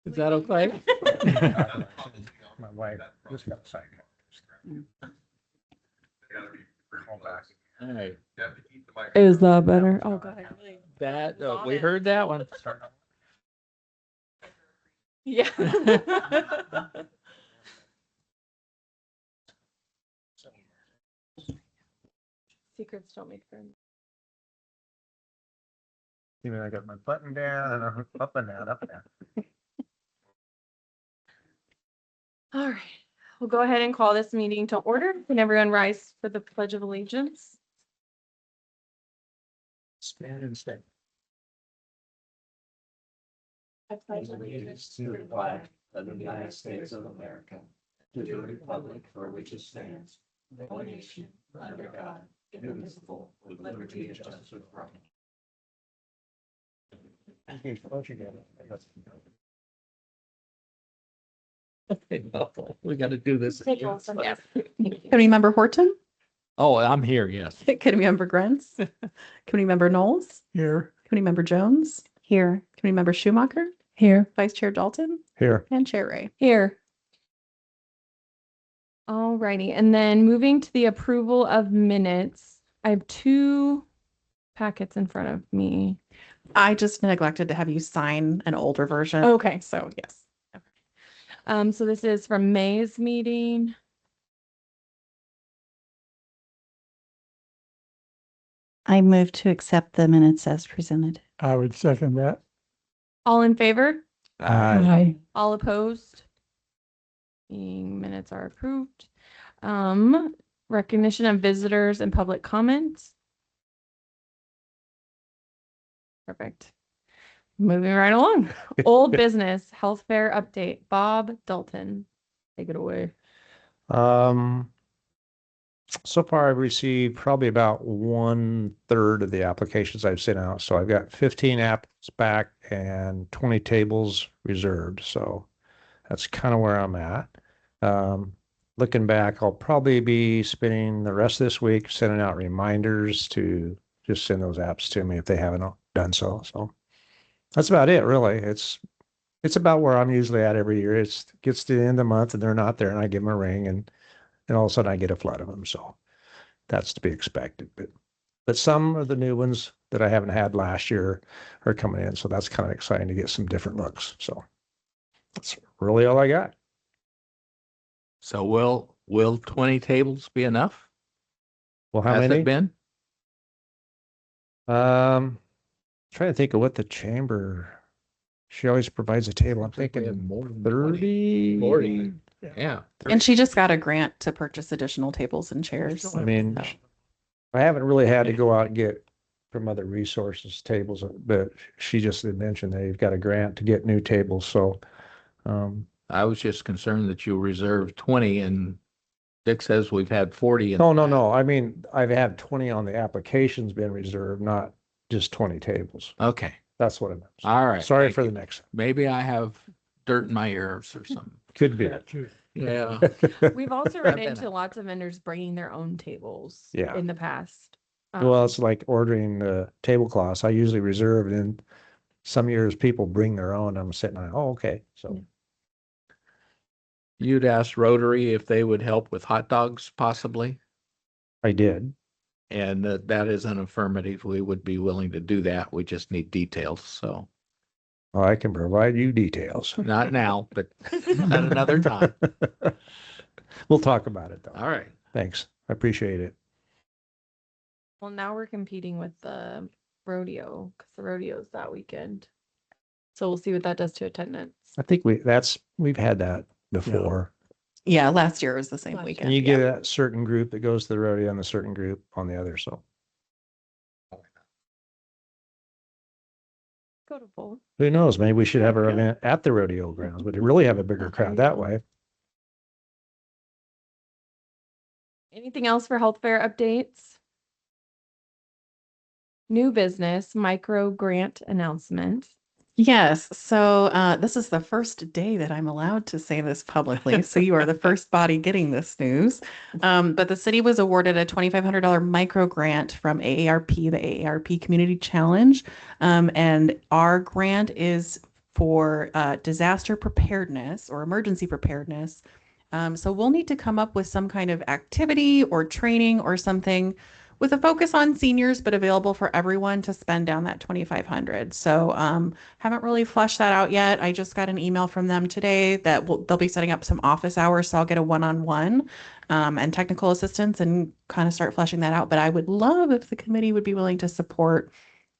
Is that okay? My wife just got sick. Call back. All right. Is that better? Oh god. That, we heard that one. Yeah. Secrets don't make friends. Even I got my button down and I'm up and down, up and down. All right. We'll go ahead and call this meeting to order. Can everyone rise for the Pledge of Allegiance? Stand and stay. I pledge Allegiance to the flag of the United States of America, to the republic for which it stands, one nation, under God, indivisible, with liberty and justice for all. We got to do this. Yeah. Committee Member Horton, Oh, I'm here, yes. Committee Member Grants, Committee Member Knowles, Here. Committee Member Jones, here, Committee Member Schumacher, Here. Vice Chair Dalton, Here. and Chair Ray. Here. All righty. And then moving to the approval of minutes, I have two packets in front of me. I just neglected to have you sign an older version. Okay. So yes. So this is from May's meeting. I move to accept the minutes as presented. I would second that. All in favor? Aye. All opposed? Minutes are approved. Recognition of visitors and public comments. Perfect. Moving right along. Old business, health fair update. Bob Dalton, take it away. So far I've received probably about 1/3 of the applications I've sent out. So I've got 15 apps back and 20 tables reserved. So that's kind of where I'm at. Looking back, I'll probably be spending the rest of this week sending out reminders to just send those apps to me if they haven't done so. So that's about it, really. It's about where I'm usually at every year. It gets to the end of the month and they're not there, and I give them a ring, and all of a sudden I get a flood of them. So that's to be expected. But some of the new ones that I haven't had last year are coming in. So that's kind of exciting to get some different looks. So that's really all I got. So will 20 tables be enough? Well, how Has many? it been? Trying to think of what the chamber, she always provides a table. I'm We have thinking more than 30. 40. Yeah. And she just got a grant to purchase additional tables and chairs. I mean, So, I haven't really had to go out and get from other resources tables, but she just had mentioned they've got a grant to get new tables. So, I was just concerned that you reserved 20 and Dick says we've had 40. no. I mean, I've had 20 on the applications been reserved, not just 20 tables. Okay. That's what I meant. All right. Sorry Thank for you. the next. Maybe I have dirt in my ears or something. Could be. Yeah. We've also run I've been- into lots of vendors bringing their own tables Yeah. in the past. Well, it's like ordering the tablecloths. I usually reserve it, and some years people bring their own. I'm sitting on, oh, okay. So, Yeah. You'd asked Rotary if they would help with hot dogs possibly. I did. And that is an affirmative. We would be willing to do that. We just need details. So Well, I can provide you details. not now, but at another time. We'll talk about it though. All right. Thanks. I appreciate it. Well, now we're competing with the rodeo because the rodeo's that weekend. So we'll see what that does to attendance. I think we've had that before. yeah, last year was the same Last weekend. And you yeah. get a certain group that goes to the rodeo and a certain group on the other. So Go to bowl. who knows? Maybe we should have our event at the rodeo grounds, but really have a bigger crowd that way. Anything else for health fair updates? New business, micro grant announcement. Yes. So this is the first day that I'm allowed to say this publicly. So you are the first body getting this news. But the city was awarded a $2,500 micro grant from AARP, the AARP Community Challenge. And our grant is for disaster preparedness or emergency preparedness. So we'll need to come up with some kind of activity or training or something with a focus on seniors, but available for everyone to spend down that 2,500. So haven't really fleshed that out yet. I just got an email from them today that they'll be setting up some office hours. So I'll get a one-on-one and technical assistance and kind of start fleshing that out. But I would love if the committee would be willing to support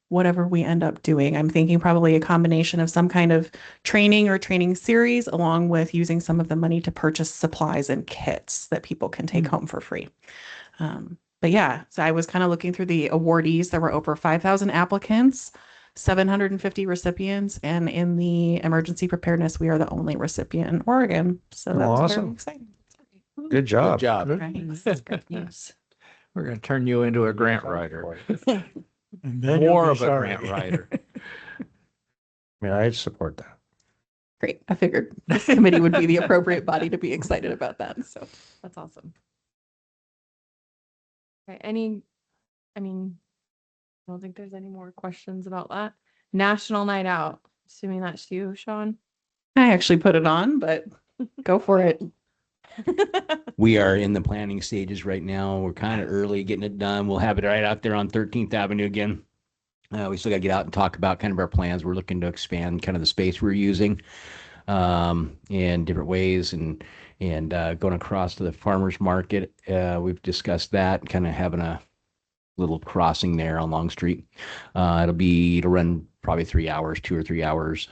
whatever we end up doing. I'm thinking probably a combination of some kind of training or training series, along with using some of the money to purchase supplies and kits that people can take home for free. But yeah, so I was kind of looking through the awardees. There were over 5,000 applicants, 750 recipients, and in the emergency preparedness, we are the only recipient in Oregon. So that's Awesome. very exciting. Good Good job. job. Right. Good news. We're going to turn you into a grant writer. And then you'll More be of a sorry. grant writer. I mean, I support that. Great. I figured this committee would be the appropriate body to be excited about that. So That's awesome. Okay, I don't think there's any more questions about that. National Night Out, assuming that's you, Sean. I actually put it on, but go for it. We are in the planning stages right now. We're kind of early getting it done. We'll have it right out there on 13th Avenue again. We still got to get out and talk about kind of our plans. We're looking to expand kind of the space we're using in different ways and going across to the farmers market. We've discussed that, kind of having a little crossing there on Long Street. It'll run probably 3 hours, 2 or 3 hours.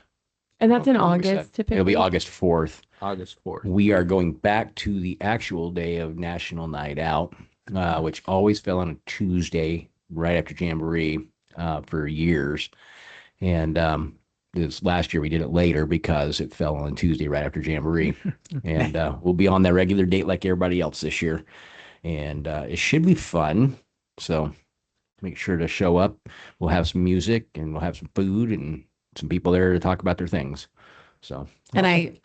And that's in Okay, we said August typically. It'll be August 4th. August 4th. We are going back to the actual day of National Night Out, which always fell on a Tuesday right after Jamboree for years. And this last year we did it later because it fell on Tuesday right after Jamboree. And we'll be on that regular date like everybody else this year. And it should be fun. So make sure to show up. We'll have some music and we'll have some food and some people there to talk about their things. So And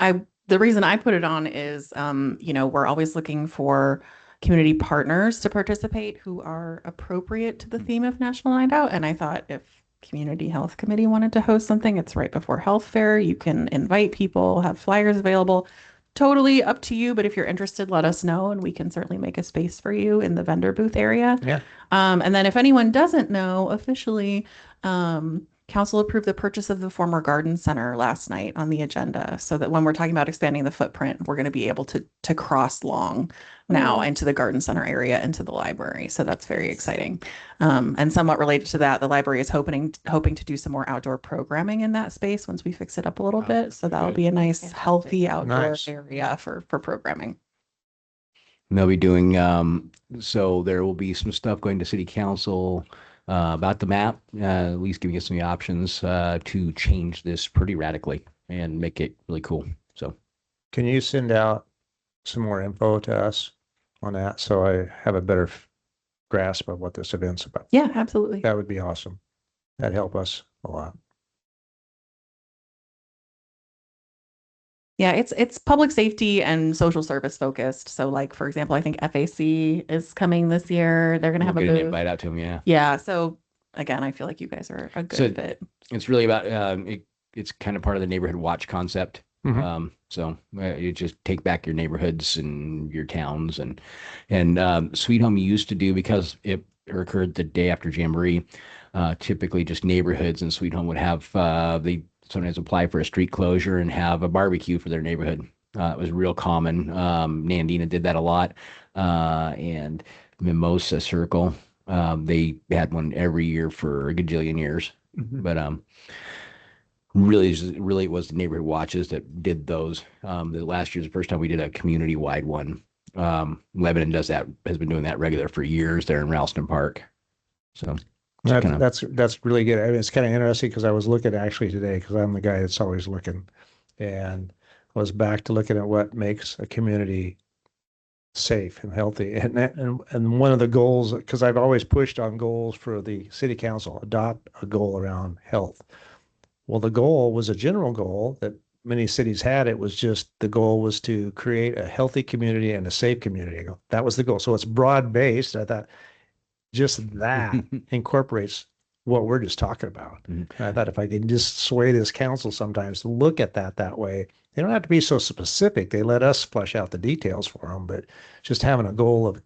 the reason I put it on is, we're always looking for community partners to participate who are appropriate to the theme of National Night Out. And I thought if Community Health Committee wanted to host something, it's right before Health Fair. You can invite people, have flyers available. Totally up to you. But if you're interested, let us know and we can certainly make a space for you in the vendor booth area. Yeah. And then if anyone doesn't know officially, Council approved the purchase of the former garden center last night on the agenda, so that when we're talking about expanding the footprint, we're going to be able to cross Long now into the garden center area, into the library. So that's very exciting. And somewhat related to that, the library is hoping to do some more outdoor programming in that space once we fix it up a little bit. So that'll be a nice, Fantastic. healthy outdoor Nice. area for programming. they'll be doing, so there will be some stuff going to city council about the map, at least giving us some options to change this pretty radically and make it really cool. So Can you send out some more info to us on that so I have a better grasp of what this event's about? Yeah, absolutely. That would be awesome. That'd help us a lot. Yeah, it's public safety and social service focused. So like, for example, I think FAC is coming this year. They're going to we'll have a get an booth. invite out to them. Yeah. Yeah. So again, I feel like you guys are a good So- fit. It's really about, it's kind of part of the neighborhood watch concept. Mhm. So you just take back your neighborhoods and your towns and Sweet Home used to do, because it occurred the day after Jamboree, typically just neighborhoods, and Sweet Home would have, they sometimes apply for a street closure and have a barbecue for their neighborhood. It was real common. Nandina did that a lot. And Mimosa Circle, they had one every year for a gajillion years. But really it was the neighborhood watches that did those. The last year's the first time we did a community wide one. Lebanon has been doing that regular for years there in Ralston Park. So That, kinda- that's really good. I mean, it's kind of interesting because I was looking actually today, because I'm the guy that's always looking, and was back to looking at what makes a community safe and healthy. And one of the goals, because I've always pushed on goals for the city council, adopt a goal around health. Well, the goal was a general goal that many cities had. It was just, the goal was to create a healthy community and a safe community. I go, that was the goal. So it's broad based. I thought just that incorporates what we're just talking about. Mhm. And I thought if I could just sway this council sometimes to look at that way, they don't have to be so specific. They let us flesh out the details for them, but just having a goal of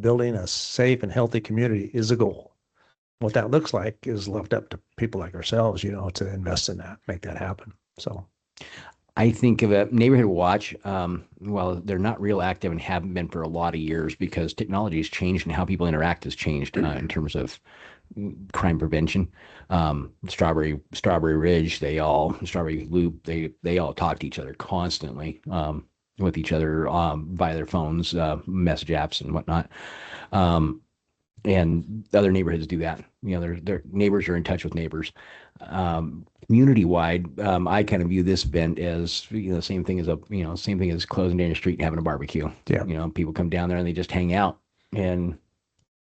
building a safe and healthy community is a goal. What that looks like is left up to people like ourselves, to invest in that, make that happen. So, I think of a neighborhood watch. Well, they're not real active and haven't been for a lot of years because technology has changed and how people interact has changed in terms of crime prevention. Strawberry Ridge, Strawberry Loop, they all talk to each other constantly with each other via their phones, message apps and whatnot. And other neighborhoods do that. Their neighbors are in touch with neighbors. Community wide, I kind of view this event as same thing as closing down the street and having a barbecue. Yeah. People come down there and they just hang out and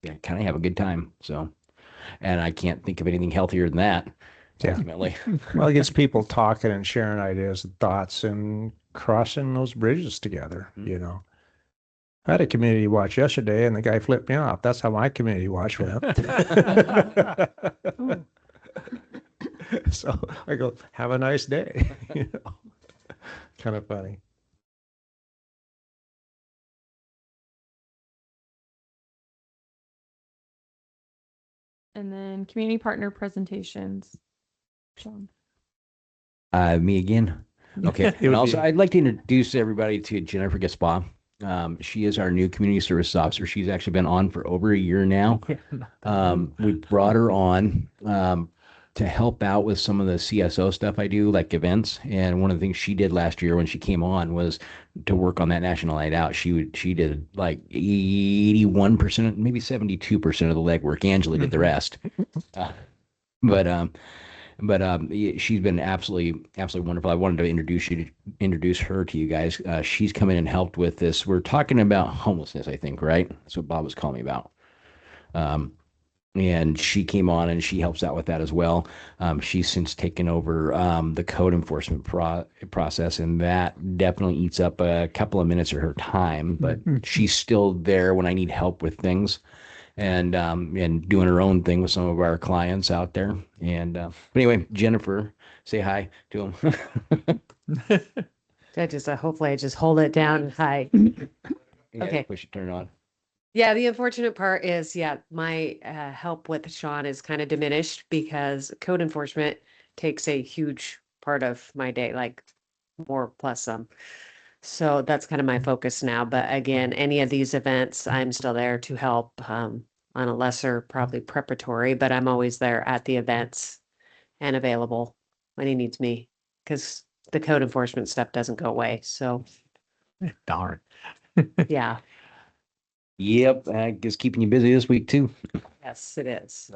kind of have a good time. So, and I can't think of anything healthier than that. Yeah. Ultimately. well, it gets people talking and sharing ideas and thoughts and crossing those bridges together, I had a community watch yesterday and the guy flipped me off. That's how my community watch went. So I go, have a nice day. Kind of funny. And then community partner presentations. Sean. Me again. Okay. It would And also, be- I'd like to introduce everybody to Jennifer Gaspar. She is our new community service officer. She's actually been on for over a year now. We brought her on to help out with some of the CSO stuff I do, like events. And one of the things she did last year when she came on was to work on that National Night Out. She did like 81%, maybe 72% of the legwork. Angela did the rest. But she's been absolutely wonderful. I wanted to introduce her to you guys. She's come in and helped with this. We're talking about homelessness, I think, right? That's what Bob was calling me about. And she came on and she helps out with that as well. She's since taken over the code enforcement process, and that definitely eats up a couple of minutes of her time. But she's still there when I need help with things. And doing her own thing with some of our clients out there. And but anyway, Jennifer, say hi to them. Hopefully I just hold it down. Hi. Okay. Push it, turn it on. Yeah, the unfortunate part is, my help with Sean is kind of diminished because code enforcement takes a huge part of my day, like more plus some. So that's kind of my focus now. But again, any of these events, I'm still there to help on a lesser, probably preparatory, but I'm always there at the events and available when he needs me because the code enforcement stuff doesn't go away. So Darn. yeah, Yep, I guess keeping you busy this week too. yes, it is.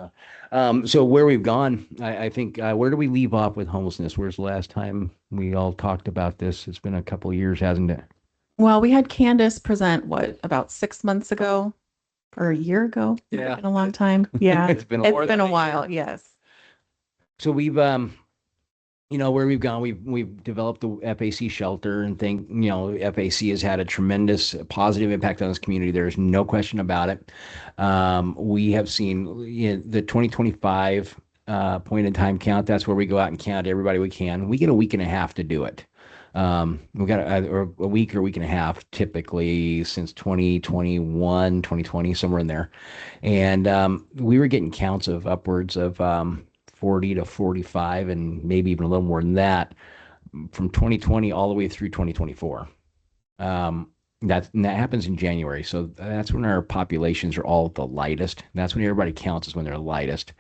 So where we've gone, I think, where do we leave off with homelessness? Where's the last time we all talked about this? It's been a couple of years, hasn't it? Well, we had Candace present, about 6 months ago or a year ago? Yeah. It's been a long time. Yeah. It's been It's been a while. Yes. So we've, where we've gone, we've developed the FAC shelter and think, FAC has had a tremendous positive impact on this community. There's no question about it. We have seen the 2025 point in time count. That's where we go out and count everybody we can. We get a week and a half to do it. We've got a week or week and a half typically since 2021, 2020, somewhere in there. And we were getting counts of upwards of 40 to 45 and maybe even a little more than that from 2020 all the way through 2024. That happens in January. So that's when our populations are all the lightest. That's when everybody counts, is when they're lightest.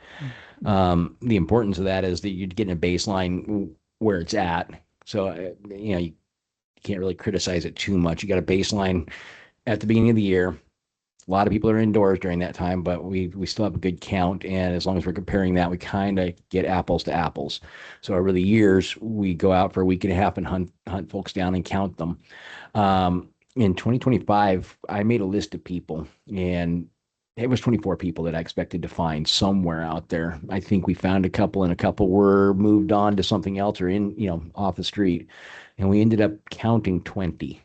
The importance of that is that you're getting a baseline where it's at. So, you can't really criticize it too much. You got a baseline at the beginning of the year. A lot of people are indoors during that time, but we still have a good count. And as long as we're comparing that, we kind of get apples to apples. So over the years, we go out for a week and a half and hunt folks down and count them. In 2025, I made a list of people, and it was 24 people that I expected to find somewhere out there. I think we found a couple, and a couple were moved on to something else or off the street. And we ended up counting 20.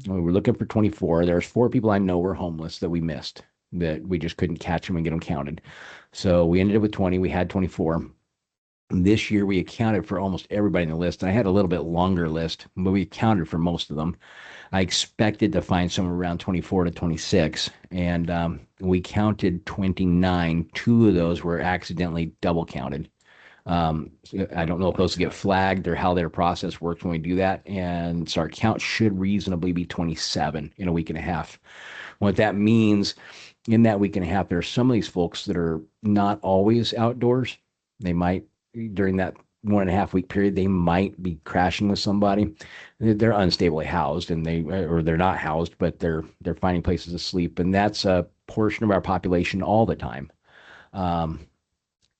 We were looking for 24. There's 4 people I know were homeless that we missed. that we just couldn't catch them and get them counted. So we ended up with 20. We had 24. This year we accounted for almost everybody in the list. I had a little bit longer list, but we accounted for most of them. I expected to find somewhere around 24 to 26, and we counted 29. 2 of those were accidentally double counted. I don't know if those get flagged or how their process works when we do that. And so our count should reasonably be 27 in a week and a half. What that means in that week and a half, there are some of these folks that are not always outdoors. They might, during that 1.5 week period, they might be crashing with somebody. They're unstably housed, and they're not housed, but they're finding places to sleep. And that's a portion of our population all the time.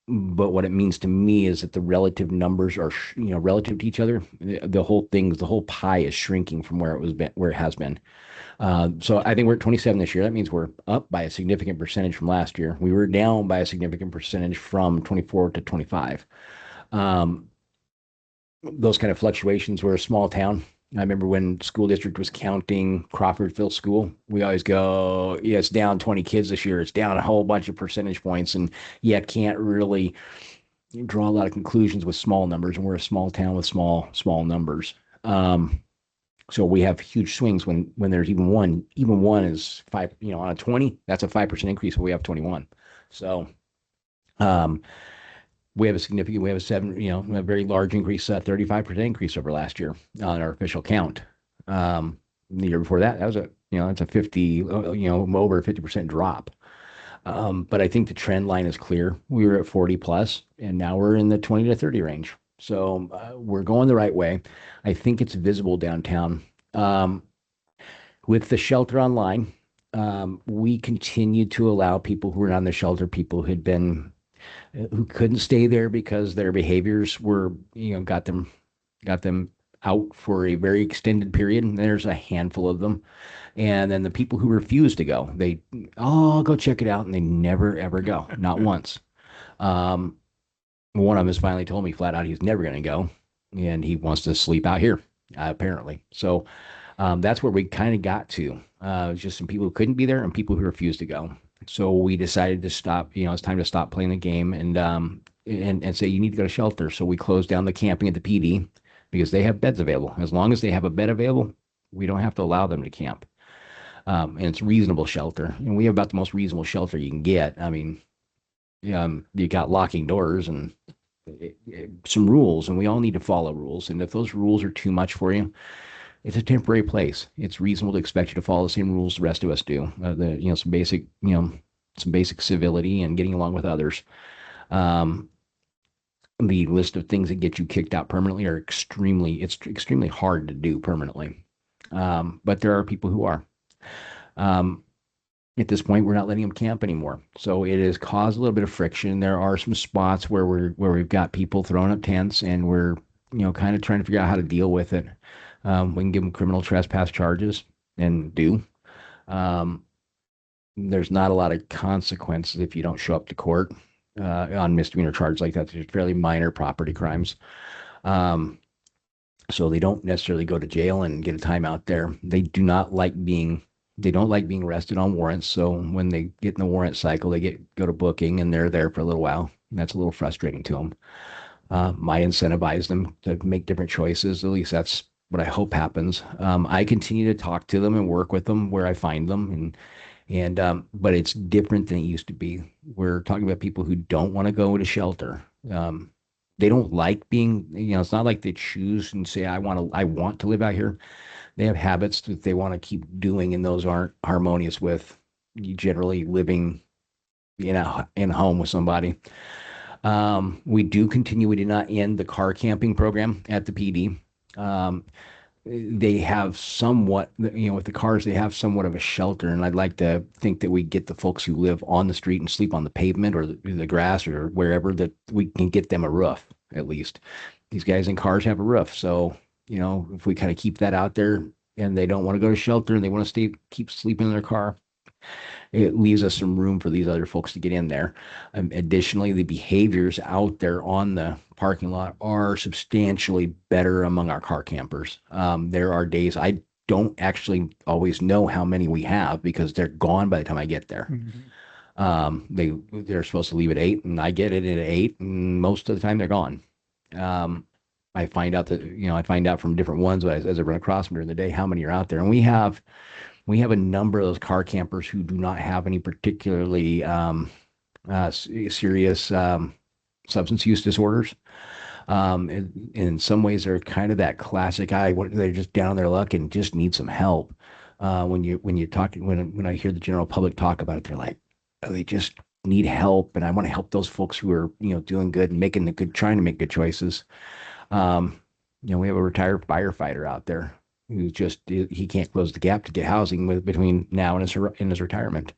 But what it means to me is that the relative numbers are, relative to each other. The whole pie is shrinking from where it has been. So I think we're at 27 this year. That means we're up by a significant percentage from last year. We were down by a significant percentage from 24 to 25. Those kind of fluctuations. We're a small town. I remember when school district was counting Crawfordville School, we always go, yeah, it's down 20 kids this year. It's down a whole bunch of percentage points. And yeah, can't really draw a lot of conclusions with small numbers. And we're a small town with small numbers. So we have huge swings when there's even one is 5, on a 20, that's a 5% increase, but we have 21. So, we have a very large increase, 35% increase over last year on our official count. The year before that, that's a 50, over 50% drop. But I think the trend line is clear. We were at 40 plus, and now we're in the 20 to 30 range. So we're going the right way. I think it's visible downtown. With the shelter online, we continue to allow people who were on the shelter, people who couldn't stay there because their behaviors were, got them out for a very extended period. And there's a handful of them. And then the people who refuse to go, I'll go check it out. And they never, ever go, not once. One of them has finally told me flat out he's never going to go. And he wants to sleep out here, apparently. So that's where we kind of got to. Just some people who couldn't be there and people who refused to go. So we decided to stop, it's time to stop playing the game and say, you need to go to shelter. So we closed down the camping at the PD because they have beds available. As long as they have a bed available, we don't have to allow them to camp. And it's reasonable shelter. And we have about the most reasonable shelter you can get. I mean, you got locking doors and some rules, and we all need to follow rules. And if those rules are too much for you, it's a temporary place. It's reasonable to expect you to follow the same rules the rest of us do. Some basic civility and getting along with others. The list of things that get you kicked out permanently are extremely hard to do permanently. But there are people who are. At this point, we're not letting them camp anymore. So it has caused a little bit of friction. There are some spots where we've got people throwing up tents, and we're kind of trying to figure out how to deal with it. We can give them criminal trespass charges and do. There's not a lot of consequences if you don't show up to court on misdemeanor charges like that. They're fairly minor property crimes. So they don't necessarily go to jail and get a timeout there. They don't like being arrested on warrants. So when they get in the warrant cycle, they go to booking and they're there for a little while. And that's a little frustrating to them. Might incentivize them to make different choices. At least that's what I hope happens. I continue to talk to them and work with them where I find them, but it's different than it used to be. We're talking about people who don't want to go to shelter. They don't like being, it's not like they choose and say, I want to live out here. They have habits that they want to keep doing, and those aren't harmonious with generally living in a home with somebody. We did not end the car camping program at the PD. They have somewhat, with the cars, they have somewhat of a shelter. And I'd like to think that we get the folks who live on the street and sleep on the pavement or the grass or wherever, that we can get them a roof, at least. These guys in cars have a roof. So, if we kind of keep that out there and they don't want to go to shelter and they want to keep sleeping in their car, it leaves us some room for these other folks to get in there. Additionally, the behaviors out there on the parking lot are substantially better among our car campers. There are days I don't actually always know how many we have because they're gone by the time I get there. They're supposed to leave at 8 and I get it at 8 and most of the time they're gone. I find out that, I find out from different ones as I run across them during the day, how many are out there. And we have a number of those car campers who do not have any particularly, serious, substance use disorders. In some ways they're kind of that classic they're just down on their luck and just need some help. When I hear the general public talk about it, they're like, oh, they just need help. And I want to help those folks who are, doing good and trying to make good choices. We have a retired firefighter out there who he can't close the gap to get housing between now and his retirement.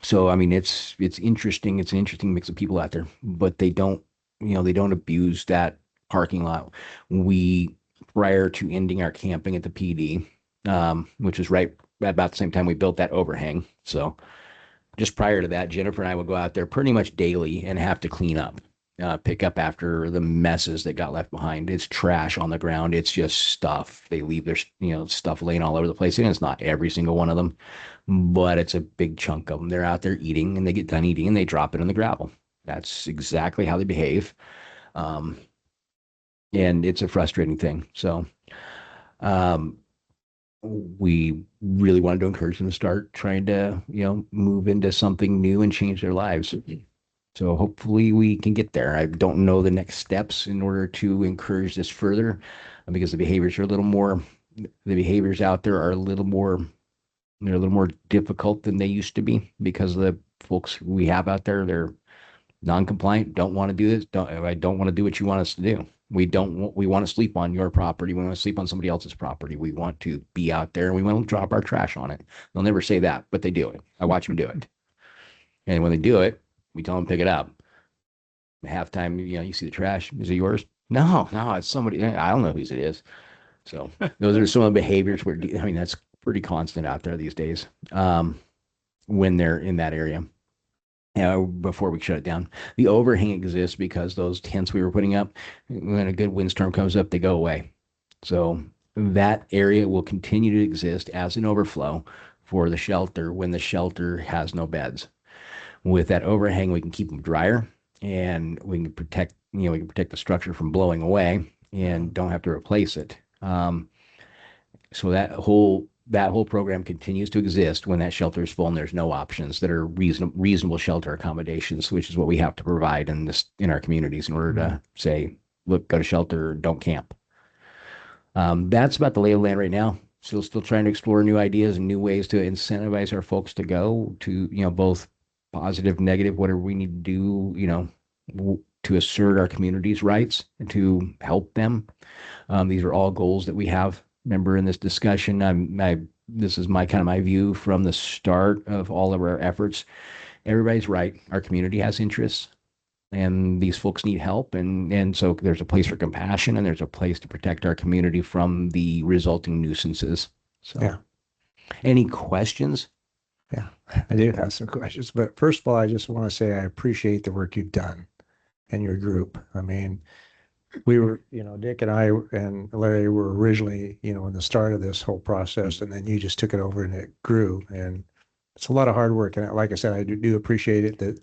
So, I mean, it's interesting. It's an interesting mix of people out there, but they don't abuse that parking lot. Prior to ending our camping at the PD, which was right about the same time we built that overhang. So just prior to that, Jennifer and I would go out there pretty much daily and have to clean up, pick up after the messes that got left behind. It's trash on the ground. It's just stuff. They leave their, stuff laying all over the place. And it's not every single one of them, but it's a big chunk of them. They're out there eating and they get done eating and they drop it in the gravel. That's exactly how they behave. And it's a frustrating thing. So, we really wanted to encourage them to start trying to, move into something new and change their lives. So hopefully we can get there. I don't know the next steps in order to encourage this further because the behaviors out there are they're a little more difficult than they used to be because of the folks we have out there. They're non-compliant, don't want to do this. I don't want to do what you want us to do. We want to sleep on your property. We want to sleep on somebody else's property. We want to be out there and we want to drop our trash on it. They'll never say that, but they do it. I watch them do it. And when they do it, we tell them to pick it up. Halftime, you see the trash. Is it yours? No, it's somebody. I don't know whose it is. So those are some of the behaviors that's pretty constant out there these days when they're in that area. Before we shut it down. The overhang exists because those tents we were putting up, when a good windstorm comes up, they go away. So that area will continue to exist as an overflow for the shelter when the shelter has no beds. With that overhang, we can keep them drier and we can protect the structure from blowing away and don't have to replace it. So that whole program continues to exist when that shelter is full and there's no options that are reasonable shelter accommodations, which is what we have to provide in our communities in order to say, look, go to shelter, don't camp. That's about the lay of the land right now. Still trying to explore new ideas and new ways to incentivize our folks to go to, both positive, negative, whatever we need to do, to assert our community's rights and to help them. These are all goals that we have. Remember in this discussion, this is my view from the start of all of our efforts. Everybody's right. Our community has interests and these folks need help. And so there's a place for compassion and there's a place to protect our community from the resulting nuisances. So Yeah. Any questions? Yeah, I do have some questions, but first of all, I just want to say I appreciate the work you've done and your group. I mean, we were, Dick and I and Larry were originally, in the start of this whole process, and then you just took it over and it grew. And it's a lot of hard work. And like I said, I do appreciate it that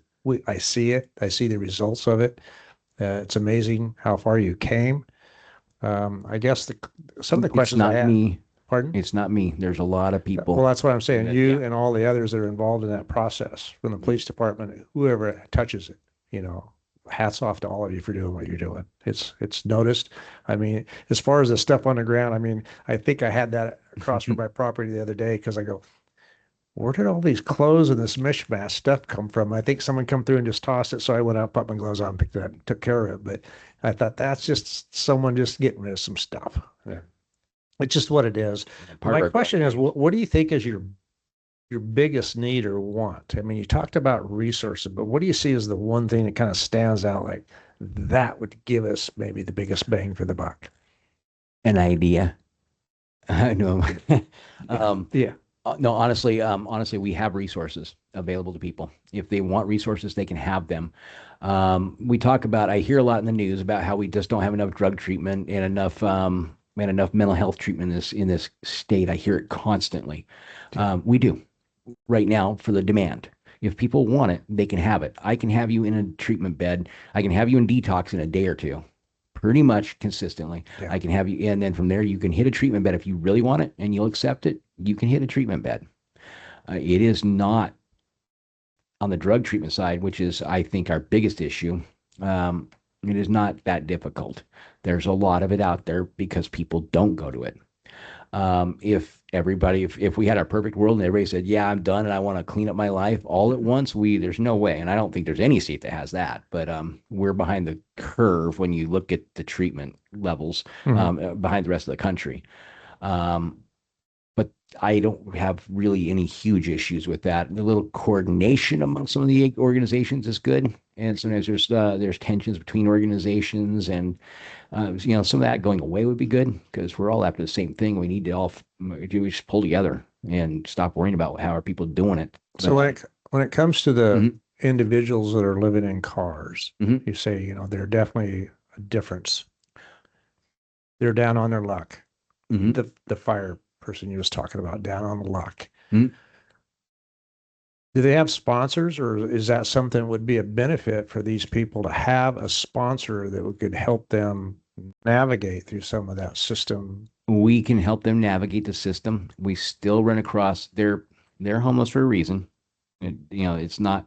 I see it. I see the results of it. It's amazing how far you came. I guess some of the questions I had. Me. Pardon? It's not me. There's a lot of people. Well, that's what I'm saying. You Yeah. and all the others that are involved in that process, from the police department, whoever touches it, hats off to all of you for doing what you're doing. It's noticed. I mean, as far as the stuff on the ground, I mean, I think I had that across from my property the other day because I go, where did all these clothes and this mishmash stuff come from? I think someone come through and just tossed it. So I went out, put my gloves on, picked it up, took care of it. But I thought that's just someone just getting rid of some stuff. Yeah. It's just what it is. My question is, what do you think is your biggest need or want? I mean, you talked about resources, but what do you see as the one thing that kind of stands out like that would give us maybe the biggest bang for the buck? An idea. No. Yeah. No, honestly, we have resources available to people. If they want resources, they can have them. I hear a lot in the news about how we just don't have enough drug treatment and enough man, enough mental health treatment in this state. I hear it constantly. We do right now for the demand. If people want it, they can have it. I can have you in a treatment bed. I can have you in detox in a day or two, pretty much consistently. Yeah. I can have you, and then from there, you can hit a treatment bed. If you really want it and you'll accept it, you can hit a treatment bed. It is not on the drug treatment side, which is, I think, our biggest issue. It is not that difficult. There's a lot of it out there because people don't go to it. If we had our perfect world and everybody said, yeah, I'm done and I want to clean up my life all at once, there's no way. And I don't think there's any state that has that, but we're behind the curve when you look at the treatment levels behind the rest of the country. But I don't have really any huge issues with that. The little coordination among some of the organizations is good. And sometimes there's tensions between organizations, and some of that going away would be good because we're all after the same thing. We need to we just pull together and stop worrying about how are people doing it. So when it comes to the Mhm. individuals that are living in cars, Mhm. you say, they're definitely a difference. They're down on their luck. Mhm. The fire person you was talking about, down on the luck. Mhm. Do they have sponsors, or is that something that would be a benefit for these people to have a sponsor that could help them navigate through some of that system? We can help them navigate the system. We still run across they're homeless for a reason. It's not,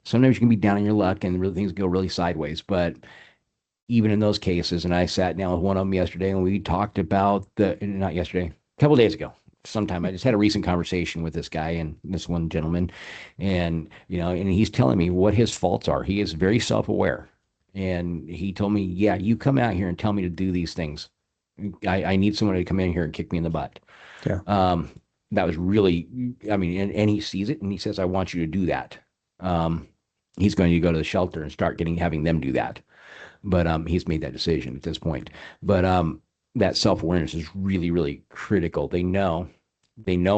sometimes you can be down on your luck and really things go really sideways, but even in those cases, and I sat down with one of them yesterday and we talked about not yesterday, a couple of days ago, sometime. I just had a recent conversation with this guy and this one gentleman, and and he's telling me what his faults are. He is very self-aware, and he told me, yeah, you come out here and tell me to do these things. I need someone to come in here and kick me in the butt. Yeah. That was really, and he sees it and he says, I want you to do that. He's going to go to the shelter and start having them do that. But he's made that decision at this point. But that self-awareness is really, really critical. I know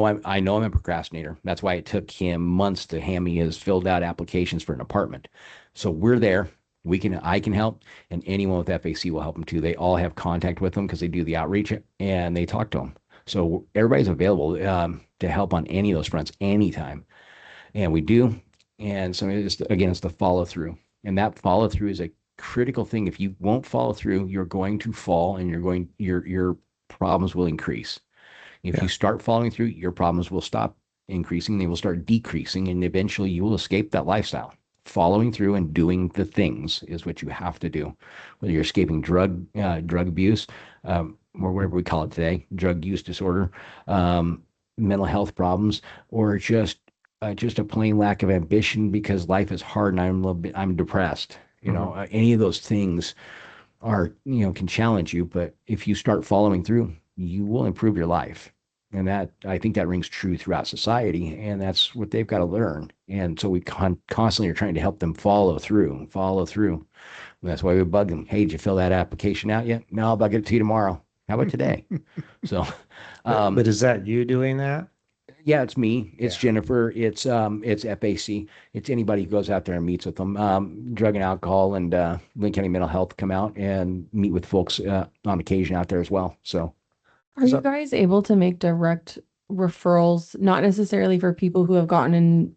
I'm a procrastinator. That's why it took him months to hand me his filled out applications for an apartment. So we're there. I can help, and anyone with FAC will help them too. They all have contact with them because they do the outreach and they talk to them. So everybody's available to help on any of those fronts anytime. And we do. And so it's the follow through, and that follow through is a critical thing. If you won't follow through, you're going to fall, and your problems will increase. If you start following through, your problems will stop increasing. They will start decreasing, and eventually you will escape that lifestyle. Following through and doing the things is what you have to do. Whether you're escaping drug abuse, or whatever we call it today, drug use disorder, mental health problems, or just a plain lack of ambition because life is hard and I'm depressed. Any of those things can challenge you, but if you start following through, you will improve your life. And I think that rings true throughout society, and that's what they've got to learn. And so we constantly are trying to help them follow through. And that's why we bug them. Hey, did you fill that application out yet? No, I'll get it to you tomorrow. How about today? So, But is that you doing that? yeah, it's me. It's Yeah. Jennifer. It's FAC. It's anybody who goes out there and meets with them. Drug and alcohol and Linn County Mental Health come out and meet with folks on occasion out there as well. So Are So- you guys able to make direct referrals, not necessarily for people who have gotten into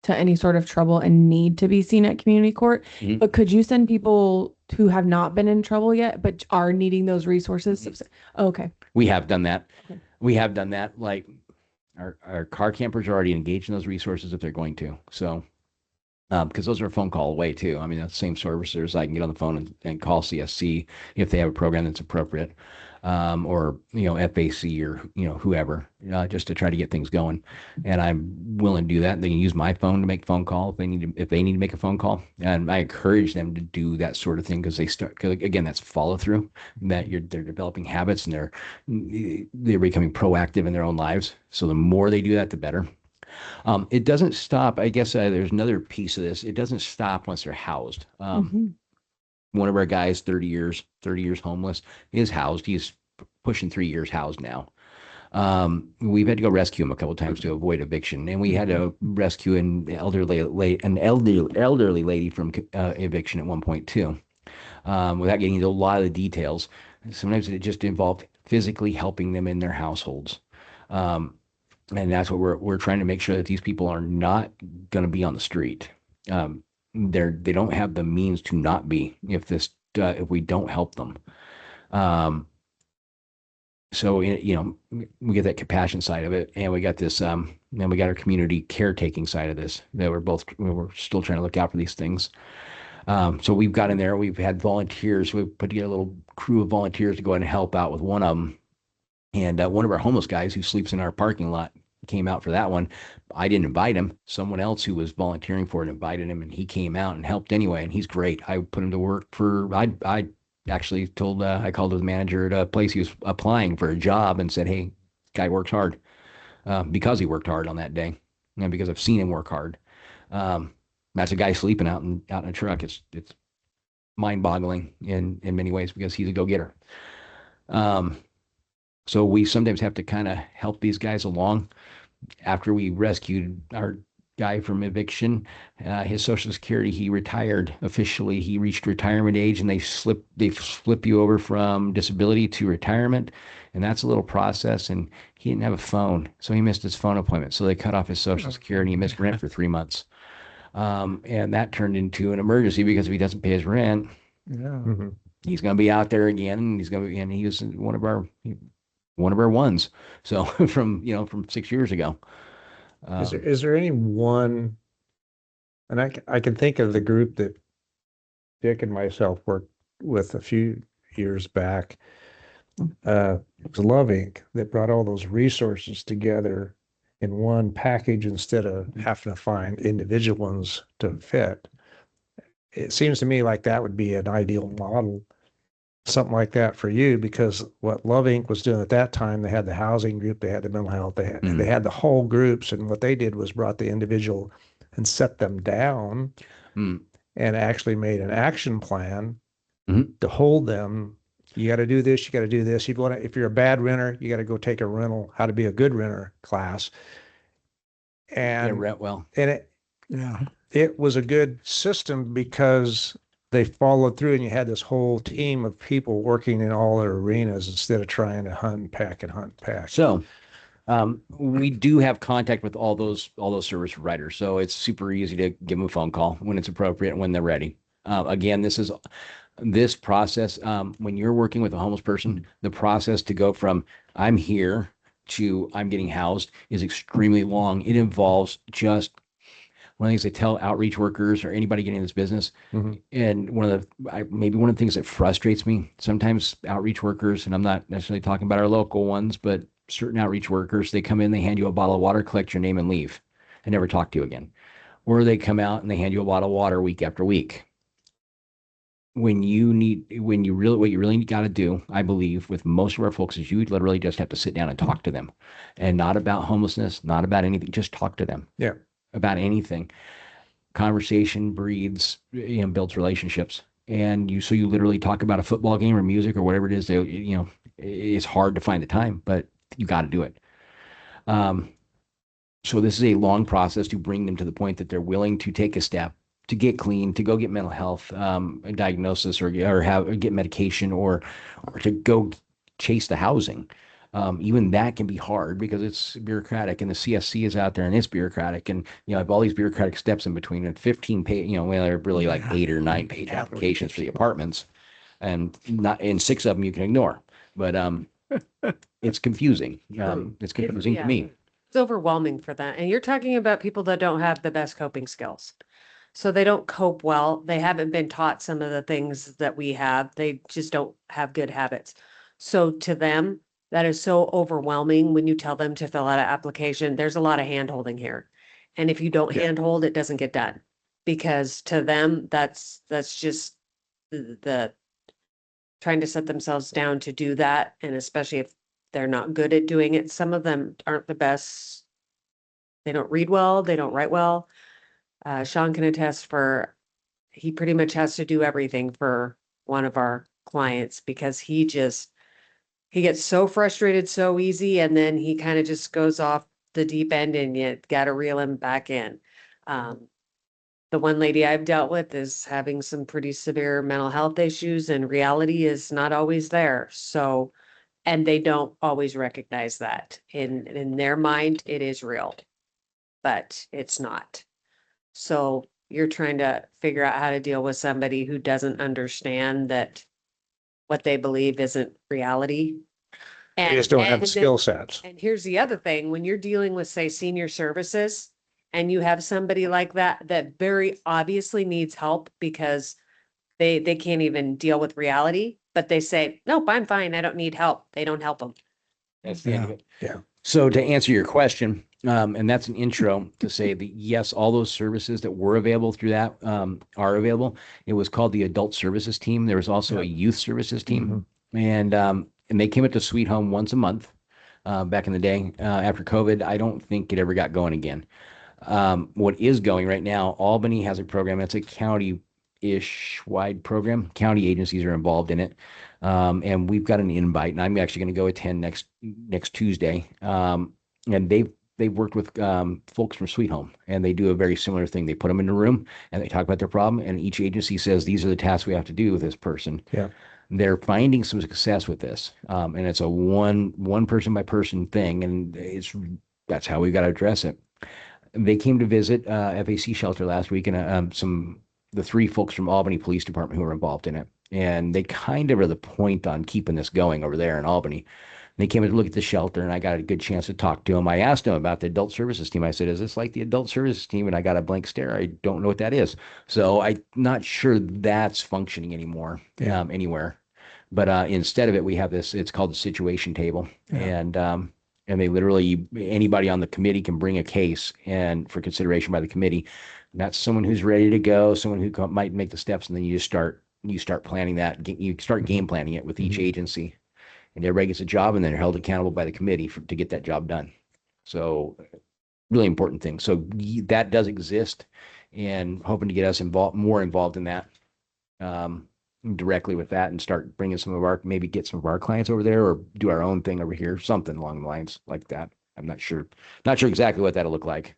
any sort of trouble and need to be seen at community court, Mhm. but could you send people who have not been in trouble yet, but are needing those resources? Okay. we have done that. Okay. We have done that. Like our car campers are already engaged in those resources if they're going to. So because those are a phone call away too. I mean, that's the same servicers. I can get on the phone and call CSC if they have a program that's appropriate, or FAC or whoever, just to try to get things going. And I'm willing to do that. They can use my phone to make a phone call if they need to make a phone call. And I encourage them to do that sort of thing because again, that's follow through. That they're developing habits and they're becoming proactive in their own lives. So the more they do that, the better. It doesn't stop. I guess there's another piece of this. It doesn't stop once they're housed. Mhm. One of our guys, 30 years homeless, is housed. He's pushing 3 years housed now. We've had to go rescue him a couple of times to avoid eviction, and we had to rescue an elderly lady from eviction at one point too. Without getting into a lot of the details, sometimes it just involved physically helping them in their households. And that's what we're trying to make sure that these people are not going to be on the street. They don't have the means to not be if we don't help them. So we get that compassion side of it, and we got this then we got our community caretaking side of this that we're still trying to look out for these things. So we've got in there, we've had volunteers, we've put together a little crew of volunteers to go ahead and help out with one of them. And one of our homeless guys who sleeps in our parking lot came out for that one. I didn't invite him. Someone else who was volunteering for it invited him, and he came out and helped anyway. And he's great. I put him to work I actually I called the manager at a place he was applying for a job and said, "Hey, guy works hard," because he worked hard on that day, and because I've seen him work hard. That's a guy sleeping out in a truck. It's mind-boggling in many ways because he's a go-getter. So we sometimes have to kind of help these guys along. After we rescued our guy from eviction, his Social Security, he retired officially. He reached retirement age, and they flip you over from disability to retirement, and that's a little process. And he didn't have a phone, so he missed his phone appointment. So they cut off his Social Security. He missed rent for 3 months, and that turned into an emergency because if he doesn't pay his rent, he's going to be out there again, and he was one of our ones. So from 6 years ago. Is there any one, and I can think of the group that Dick and myself worked with a few years back. It was Love Inc. that brought all those resources together in one package instead of having to find individual ones to fit. It seems to me like that would be an ideal model, something like that for you, because what Love Inc. was doing at that time, they had the housing group, they had the mental health, they had the whole groups, and what they did was brought the individual and set them down and actually made an action plan to hold them. You got to do this, you got to do this. If you're a bad renter, you got to go take a rental, how to be a good renter class. And it was a good system because they followed through, and you had this whole team of people working in all their arenas instead of trying to hunt and pack. So we do have contact with all those service providers. So it's super easy to give them a phone call when it's appropriate and when they're ready. Again, this process, when you're working with a homeless person, the process to go from I'm here to I'm getting housed is extremely long. It involves just one of the things they tell outreach workers or anybody getting in this business. And maybe one of the things that frustrates me, sometimes outreach workers, and I'm not necessarily talking about our local ones, but certain outreach workers, they come in, they hand you a bottle of water, collect your name and leave and never talk to you again. Or they come out and they hand you a bottle of water week after week. What you really got to do, I believe, with most of our folks is you literally just have to sit down and talk to them, and not about homelessness, not about anything, just talk to them. Yeah. About anything. Conversation breeds, builds relationships. And you literally talk about a football game or music or whatever it is. It's hard to find the time, but you got to do it. So this is a long process to bring them to the point that they're willing to take a step to get clean, to go get mental health diagnosis or get medication or to go chase the housing. Even that can be hard because it's bureaucratic, and the CSC is out there and it's bureaucratic, and I have all these bureaucratic steps in between, and 15 page, they're really like 8 or 9 page applications for the apartments, and 6 of them you can ignore, but it's confusing. It's confusing to me. It's overwhelming for that. And you're talking about people that don't have the best coping skills. So they don't cope well. They haven't been taught some of the things that we have. They just don't have good habits. So to them, that is so overwhelming when you tell them to fill out an application. There's a lot of hand holding here. And if you don't handhold, it doesn't get done. Because to them, that's just the trying to set themselves down to do that. And especially if they're not good at doing it. Some of them aren't the best. They don't read well. They don't write well. Sean can attest he pretty much has to do everything for one of our clients because he gets so frustrated so easy, and then he kind of just goes off the deep end, and you got to reel him back in. The one lady I've dealt with is having some pretty severe mental health issues, and reality is not always there. So And they don't always recognize that. In their mind, it is real, but it's not. So you're trying to figure out how to deal with somebody who doesn't understand that what they believe isn't reality. They just don't have the and- skill sets. And here's the other thing, when you're dealing with, say, senior services, and you have somebody like that very obviously needs help because they can't even deal with reality, but they say, nope, I'm fine, I don't need help. They don't help them. That's the end of it. Yeah. So to answer your question, and that's an intro to say that yes, all those services that were available through that are available. It was called the Adult Services Team. There was also a Youth Services Team, and they came up to Sweet Home once a month back in the day. After COVID, I don't think it ever got going again. What is going right now, Albany has a program. It's a county-ish wide program. County agencies are involved in it. And we've got an invite, and I'm actually going to go attend next Tuesday. And they've worked with folks from Sweet Home, and they do a very similar thing. They put them in a room and they talk about their problem, and each agency says, these are the tasks we have to do with this person. Yeah. They're finding some success with this. And it's a one person by person thing. And that's how we've got to address it. They came to visit FAC shelter last week, and the three folks from Albany Police Department who were involved in it. And they kind of are the point on keeping this going over there in Albany. They came to look at the shelter, and I got a good chance to talk to them. I asked them about the adult services team. I said, is this like the adult services team? And I got a blank stare. I don't know what that is. So I'm not sure that's functioning anymore anywhere. But instead of it, we have this, it's called the situation table. Yeah. And they literally, anybody on the committee can bring a case and for consideration by the committee. And that's someone who's ready to go, someone who might make the steps, and then you start planning that. You start game planning it with each agency, and everybody gets a job, and then they're held accountable by the committee to get that job done. So really important thing. So that does exist, and hoping to get us more involved in that directly with that, and start bringing maybe get some of our clients over there, or do our own thing over here, something along the lines like that. I'm not sure exactly what that'll look like.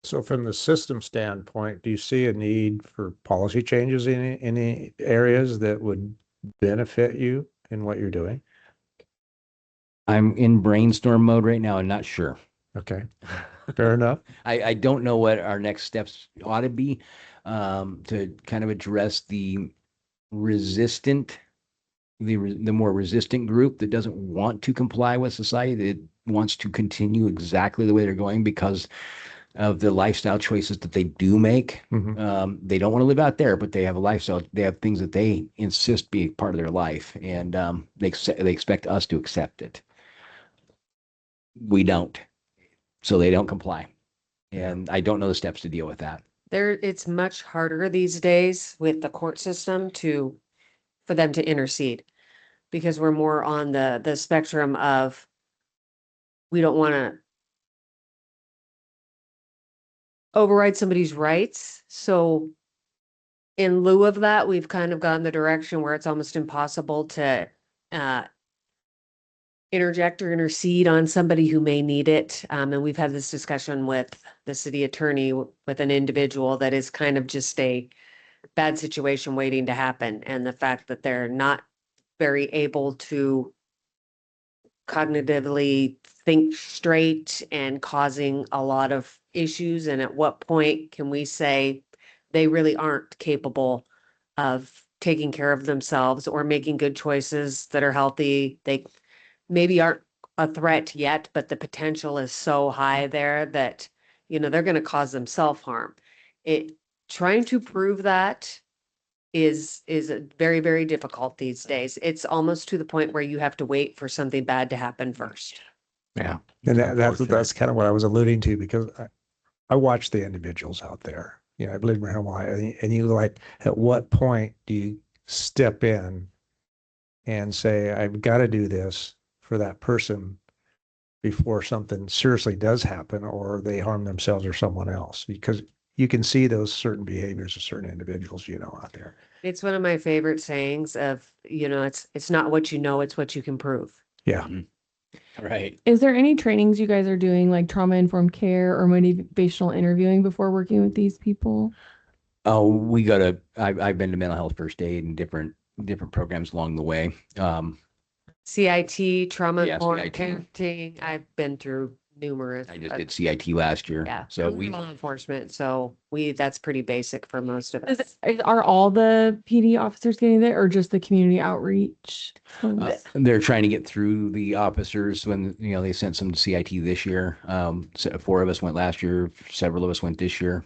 So from the system standpoint, do you see a need for policy changes in any areas that would benefit you in what you're doing? I'm in brainstorm mode right now. I'm not sure. Okay, fair enough. I don't know what our next steps ought to be to kind of address the more resistant group that doesn't want to comply with society, that wants to continue exactly the way they're going because of the lifestyle choices that they do make. They don't want to live out there, but they have a lifestyle. They have things that they insist be part of their life, and they expect us to accept it. We don't, so they don't comply, and I don't know the steps to deal with that. It's much harder these days with the court system for them to intercede, because we're more on the spectrum of, we don't want to override somebody's rights. So in lieu of that, we've kind of gone the direction where it's almost impossible to interject or intercede on somebody who may need it. And we've had this discussion with the city attorney, with an individual that is kind of just a bad situation waiting to happen. And the fact that they're not very able to cognitively think straight and causing a lot of issues. And at what point can we say they really aren't capable of taking care of themselves or making good choices that are healthy? They maybe aren't a threat yet, but the potential is so high there that, they're going to cause them self-harm. Trying to prove that is very, very difficult these days. It's almost to the point where you have to wait for something bad to happen first. Yeah. And that's kind of what I was alluding to, because I watch the individuals out there. I believe marijuana, and you at what point do you step in and say, I've got to do this for that person before something seriously does happen, or they harm themselves or someone else? Because you can see those certain behaviors of certain individuals, out there. It's one of my favorite sayings of, it's not what you know, it's what you can prove. Yeah. Right. Is there any trainings you guys are doing, like trauma-informed care or motivational interviewing, before working with these people? Oh, I've been to mental health first aid and different programs along the way. CIT, trauma Yeah, informed CIT. parenting. I've been through numerous. I just did CIT last year. Yeah, So I'm we, law enforcement, so that's pretty basic for most of Is, us. are all the PD officers getting it or just the community outreach? they're trying to get through the officers when, they sent some to CIT this year. So 4 of us went last year, several of us went this year.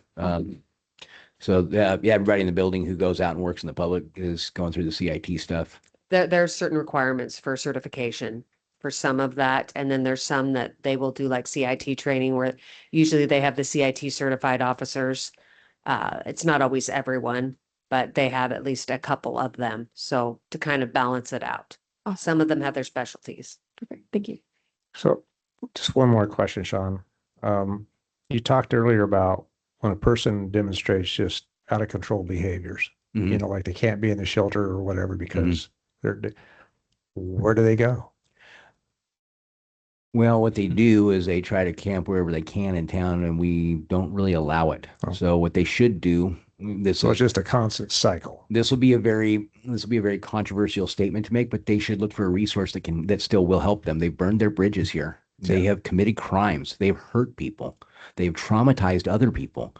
So yeah, everybody in the building who goes out and works in the public is going through the CIT stuff. There's certain requirements for certification for some of that. And then there's some that they will do like CIT training where usually they have the CIT certified officers. It's not always everyone, but they have at least a couple of them. So to kind of balance it out. Some of them have their specialties. Perfect. Thank you. So just one more question, Sean. You talked earlier about when a person demonstrates just out of control behaviors, Mhm. like they can't be in the shelter or whatever because where do they go? Well, what they do is they try to camp wherever they can in town, and we don't really allow it. Oh. So what they should do, So it's just a constant cycle. this will be a very controversial statement to make, but they should look for a resource that still will help them. They've burned their bridges here. They Yeah. have committed crimes. They've hurt people. They've traumatized other people.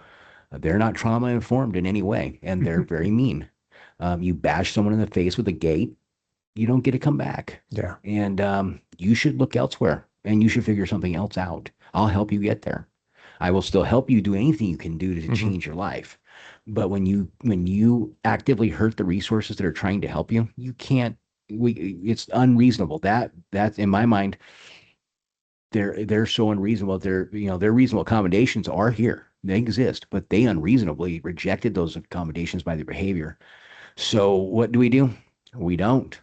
They're not trauma informed in any way, and they're very mean. You bash someone in the face with a gate, you don't get to come back. Yeah. And you should look elsewhere, and you should figure something else out. I'll help you get there. I will still help you do anything you can do to Mhm. change your life. But when you actively hurt the resources that are trying to help you, you can't. It's unreasonable. That's in my mind. They're so unreasonable. Their reasonable accommodations are here. They exist, but they unreasonably rejected those accommodations by their behavior. So what do? We don't.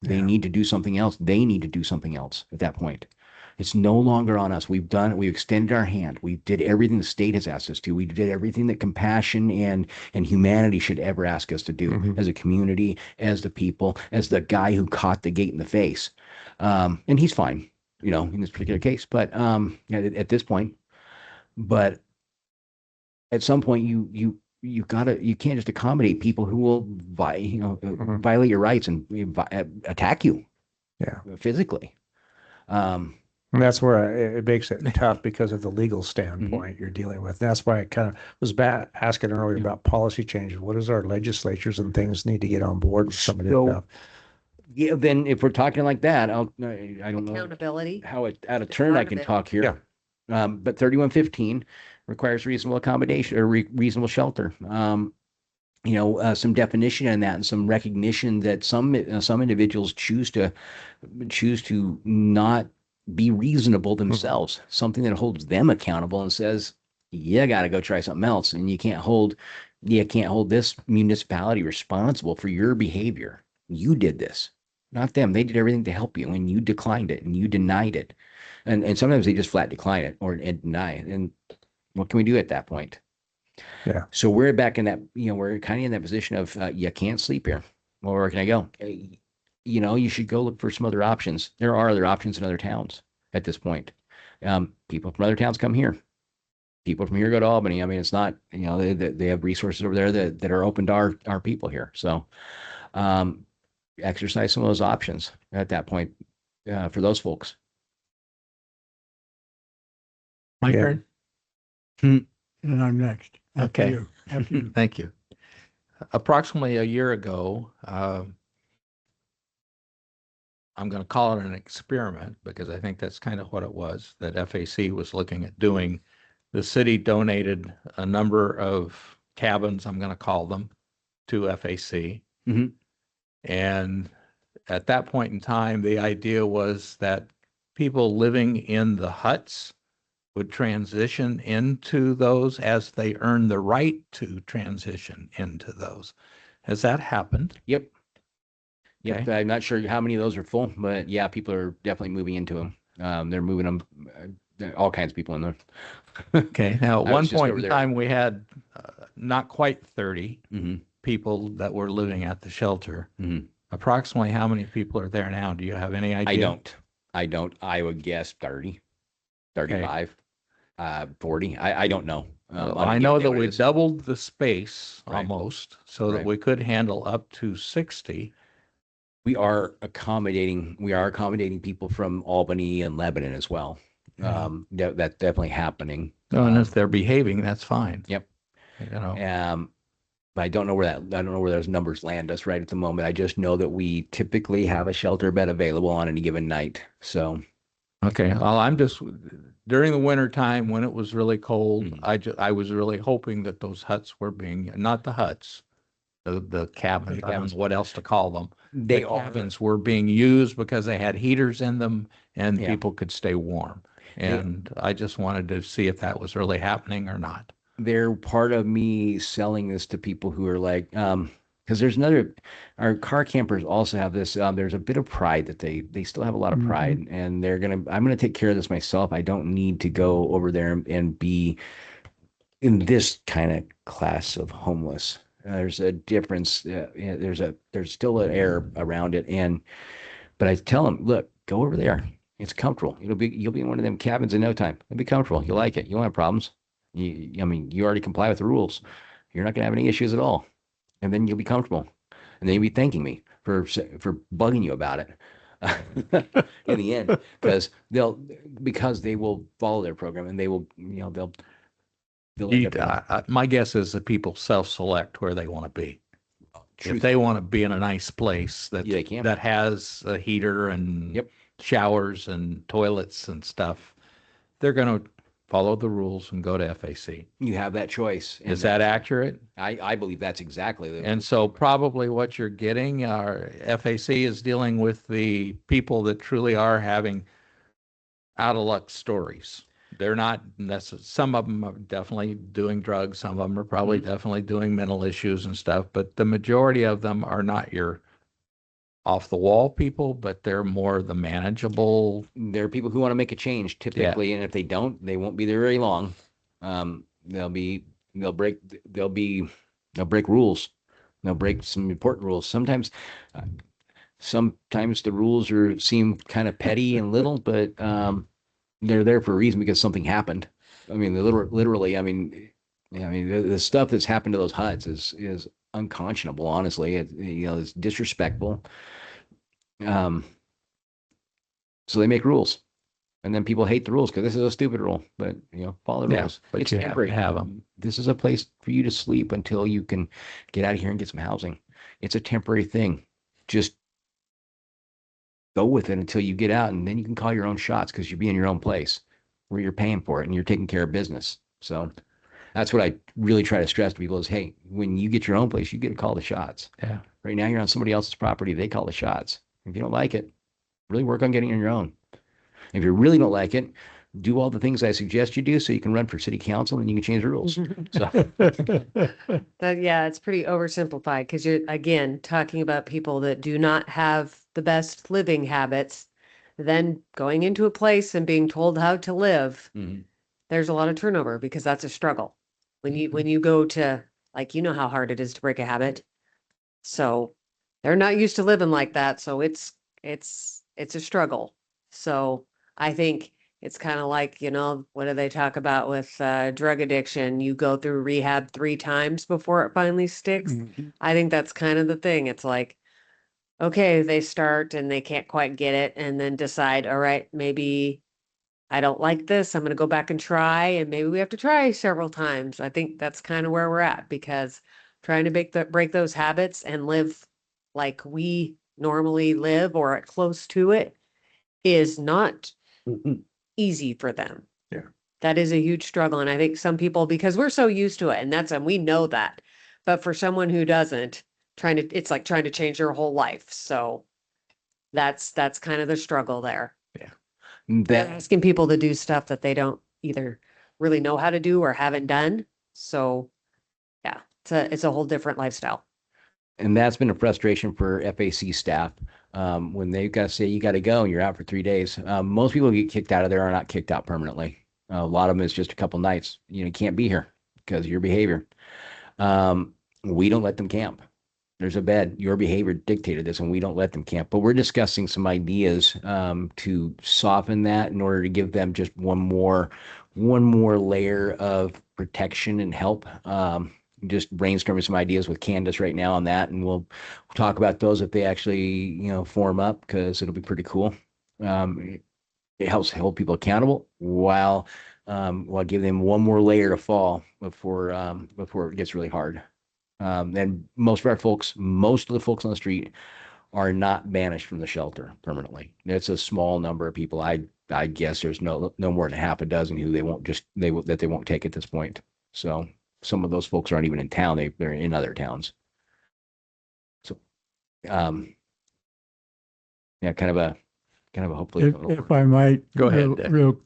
They Yeah. need to do something else. They need to do something else at that point. It's no longer on us. We've done it. We've extended our hand. We did everything the state has asked us to. We did everything that compassion and humanity should ever ask us to do Mhm. as a community, as the people, as the guy who caught the gate in the face. And he's fine, in this particular case. But at this point, but at some point, you can't just accommodate people who will Mhm. violate your rights and attack you. Yeah. Physically. And that's where it makes it tough because of the legal standpoint you're dealing with. That's why I kind of was asking earlier about policy changes. What does our legislatures and things need to get on board with some of this So- stuff? Yeah, then if we're talking like that, I don't know Accountability. how out of It's turn I part of can it. talk here. But 3115 requires reasonable accommodation or reasonable shelter. Some definition in that and some recognition that some individuals choose to not be reasonable themselves, something that holds them accountable and says, you got to go try something else. And you can't hold this municipality responsible for your behavior. You did this, not them. They did everything to help you and you declined it and you denied it. And sometimes they just flat decline it and deny it. And what can we do at that point? Yeah. So we're back in that, we're kind of in that position of you can't sleep here. Well, where can I go? You should go look for some other options. There are other options in other towns at this point. People from other towns come here. People from here go to Albany. I mean, it's not, they have resources over there that are open to our people here. So exercise some of those options at that point for those folks. My Yeah. turn? And I'm next. After Okay. you. After you. Thank you. Approximately a year ago, I'm going to call it an experiment because I think that's kind of what it was that FAC was looking at doing. The city donated a number of cabins, I'm going to call them, to FAC. Mhm. And at that point in time, the idea was that people living in the huts would transition into those as they earn the right to transition into those. Has that happened? Yep. Yep. Okay. I'm not sure how many of those are full, but yeah, people are definitely moving into them. They're moving them, all kinds of people in there. Okay. Now, at I was one just point over in there. time, we had not quite 30 Mhm. people that were living at the shelter. Mhm. Approximately how many people are there now? Do you have any idea? I don't. I would guess 30, 35, 40. I don't know. Well, on a I know given day that what it we is. doubled the space Right. almost so that Right. we could handle up to 60. We are accommodating people from Albany and Lebanon as well. Yeah. That's definitely happening. And if they're behaving, that's fine. Yep. You know, But I don't know where those numbers land us right at the moment. I just know that we typically have a shelter bed available on any given night. So, okay. Well, I'm just, during the winter time when it was really cold, Mhm. I was really hoping that those huts were being, not the huts, the cabins, I don't know what else to call them. they The are. cabins were being used because they had heaters in them and Yeah. people could stay warm. And I just wanted to see if that was really happening or not. They're part of me selling this to people who are like, because our car campers also have this, there's a bit of pride that they still have a lot of Mhm. pride, and I'm going to take care of this myself. I don't need to go over there and be in this kind of class of homeless. There's a difference. Yeah, there's still an air around it, but I tell them, look, go over there. It's comfortable. You'll be in one of them cabins in no time. It'll be comfortable. You'll like it. You won't have problems. I mean, you already comply with the rules. You're not gonna have any issues at all, and then you'll be comfortable, and then you'll be thanking me for bugging you about it in the end, because they will follow their program, and they will, they'll end up My guess is that people self-select where they want to be. If truth- they want to be in a nice place Yeah, they can. that has a heater and Yep. showers and toilets and stuff, they're going to follow the rules and go to FAC. you have that choice. Is that accurate? I believe that's exactly the. And so probably what you're getting, our FAC is dealing with the people that truly are having out of luck stories. They're not necessarily, some of them are definitely doing drugs. Some of them are probably definitely doing mental issues and stuff, but the majority of them are not your off the wall people, but they're more the manageable. There are people who want to make a change typically, and if they don't, they won't be there very long. They'll break rules. They'll break some important rules. Sometimes the rules seem kind of petty and little, but they're there for a reason because something happened. I mean, literally. I mean, the stuff that's happened to those huts is unconscionable. Honestly, it's disrespectful. So they make rules, and then people hate the rules because this is a stupid rule. But follow the Yeah, rules. but It's you have to temporary. have 'em. This is a place for you to sleep until you can get out of here and get some housing. It's a temporary thing. Just go with it until you get out, and then you can call your own shots because you'll be in your own place where you're paying for it and you're taking care of business. So that's what I really try to stress to people is, hey, when you get your own place, you get to call the shots. Yeah. Right now you're on somebody else's property. They call the shots. If you don't like it, really work on getting on your own. If you really don't like it, do all the things I suggest you do so you can run for city council and you can change the rules. So Yeah, it's pretty oversimplified because you're again talking about people that do not have the best living habits, then going into a place and being told how to live. Mhm. There's a lot of turnover because that's a struggle. When you go to like how hard it is to break a habit. So they're not used to living like that. So it's a struggle. So I think it's kind of like, what do they talk about with drug addiction? You go through rehab 3 times before it finally sticks. Mhm. I think that's kind of the thing. It's like, okay, they start and they can't quite get it and then decide, all right, maybe I don't like this. I'm going to go back and try. And maybe we have to try several times. I think that's kind of where we're at because trying to break those habits and live like we normally live or close to it is not easy for them. Yeah. That is a huge struggle. And I think some people, because we're so used to it and we know that, but for someone who doesn't it's like trying to change their whole life. So that's kind of the struggle there. They're that asking people to do stuff that they don't either really know how to do or haven't done. So yeah, it's a whole different lifestyle. and that's been a frustration for FAC staff. When they've got to say you got to go and you're out for 3 days. Most people who get kicked out of there are not kicked out permanently. A lot of them is just a couple nights. You can't be here because of your behavior. We don't let them camp. There's a bed. Your behavior dictated this, and we don't let them camp. But we're discussing some ideas to soften that in order to give them just one more layer of protection and help. just brainstorming some ideas with Candace right now on that, and we'll talk about those if they actually, form up, because it'll be pretty cool. It helps hold people accountable while give them one more layer to fall before it gets really hard. And most of the folks on the street are not banished from the shelter permanently. It's a small number of people. I guess there's no more than half a dozen who they won't take at this point. So some of those folks aren't even in town. They're in other towns. So, yeah, kind of a hopefully. If I might. Go ahead, real- Dick. Real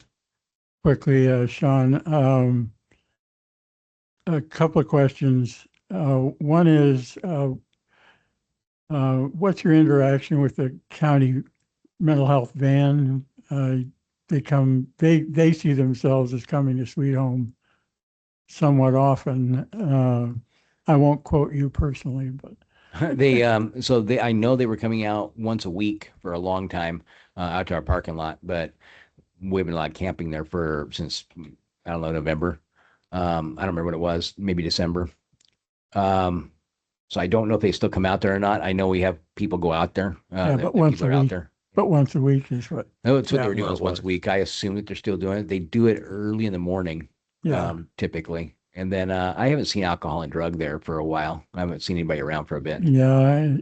quickly, Sean, a couple of questions. One is, what's your interaction with the county mental health van? They see themselves as coming to Sweet Home somewhat often. I won't quote you personally, but I know they were coming out once a week for a long time, out to our parking lot, but we've been like camping there since, I don't know, November. I don't remember what it was, maybe December. So I don't know if they still come out there or not. I know we have people go out there. but once people a are out week. there. but once a week is what, No, it's what Yeah. they were doing, was once a week. I assume that they're still doing it. They do it early in the morning, yeah. typically. And then I haven't seen alcohol and drug there for a while. I haven't seen anybody around for a bit. Yeah,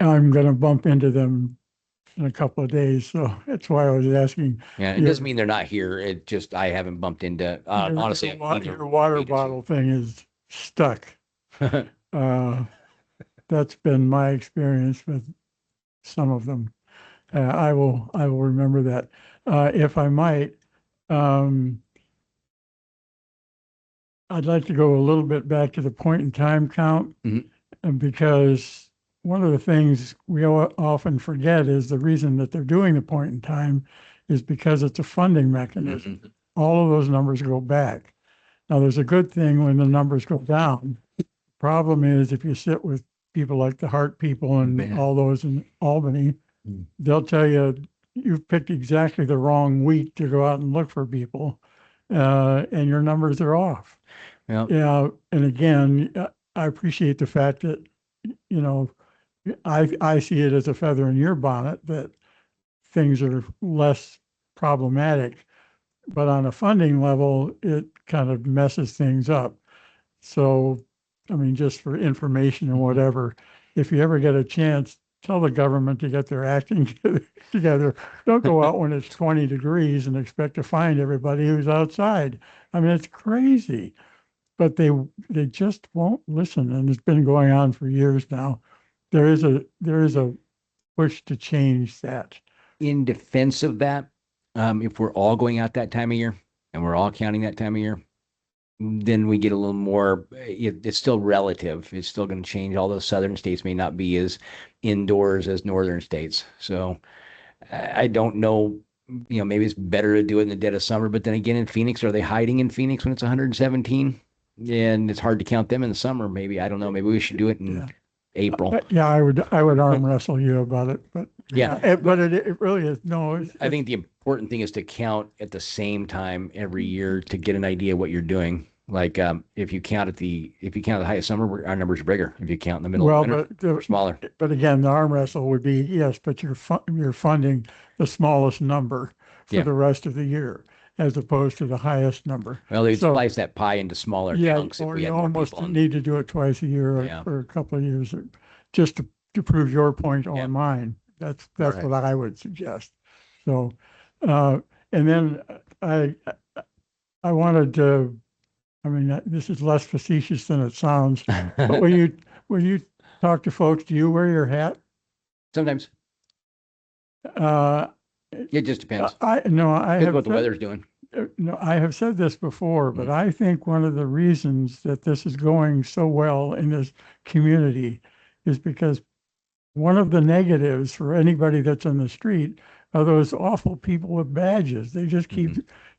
I'm going to bump into them in a couple of days, so that's why I was asking. Yeah, it Yeah. doesn't mean they're not here. It just, I haven't bumped into, honestly. Your water bottle thing is stuck. That's been my experience with some of them. I will remember that. If I might, I'd like to go a little bit back to the point in time count. Mhm. Because one of the things we often forget is the reason that they're doing the point in time is because it's a funding mechanism. Mhm. All of those numbers go back. Now, there's a good thing when the numbers go down. Problem is, if you sit with people like the Heart people and Yeah. all those in Albany, Mm. they'll tell you, you've picked exactly the wrong week to go out and look for people, and your numbers are off. Yeah. Yeah, and again, I appreciate the fact that, you know, I see it as a feather in your bonnet that things are less problematic. But on a funding level, it kind of messes things up. So, I mean, just for information and whatever, if you ever get a chance, tell the government to get their acting together. Don't go out when it's 20 degrees and expect to find everybody who's outside. I mean, it's crazy. But they just won't listen, and it's been going on for years now. There is a push to change that. In defense of that, if we're all going out that time of year and we're all counting that time of year, then we get a little more, it's still relative. It's still going to change. All those southern states may not be as indoors as northern states. So I don't know, maybe it's better to do it in the dead of summer. But then again, in Phoenix, are they hiding in Phoenix when it's 117? And it's hard to count them in the summer. Maybe, I don't know. Maybe we should do it in Yeah. April. Yeah, I would arm wrestle you about it, but Yeah. but it really is, no. I think the important thing is to count at the same time every year to get an idea what you're doing. Like, if you count the height of summer, our numbers are bigger. If you count in the middle Well, of winter, but we're smaller. But again, the arm wrestle would be, yes, but you're funding the smallest number for Yeah. the rest of the year, as opposed to the highest number. Well, they So- slice that pie into smaller Yeah, chunks if or we you had more almost people on. need to do it twice a year Yeah. or a couple of years, just to prove your point Yeah. on mine. That's Right. what I would suggest. So, and then I wanted to, I mean, this is less facetious than it sounds, but when you talk to folks, do you wear your hat? Sometimes Uh, it just depends. I Depends have what the said- weather's doing. No, I have said this before, but Mm. I think one of the reasons that this is going so well in this community is because one of the negatives for anybody that's on the street are those awful people with badges. They just keep,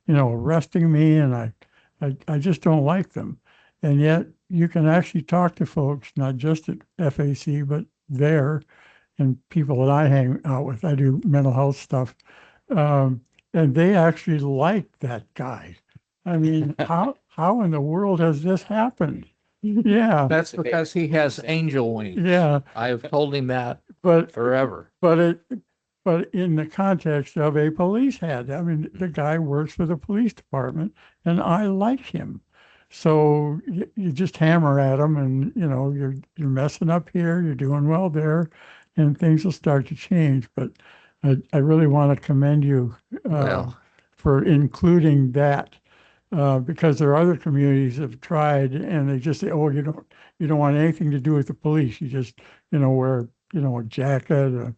arresting me, and I just don't like them. And yet you can actually talk to folks, not just at FAC, but there, and people that I hang out with. I do mental health stuff. And they actually like that guy. I mean, how in the world has this happened? Yeah, That's because he has angel wings. yeah, I've told him that but forever. but in the context of a police head, I mean, the guy works for the police department, and I like him. So you just hammer at him, and you're messing up here, you're doing well there, and things will start to change. But I really want to commend you Well, for including that. Because there are other communities that have tried and they just say, oh, you don't want anything to do with the police. You just, wear, a jacket,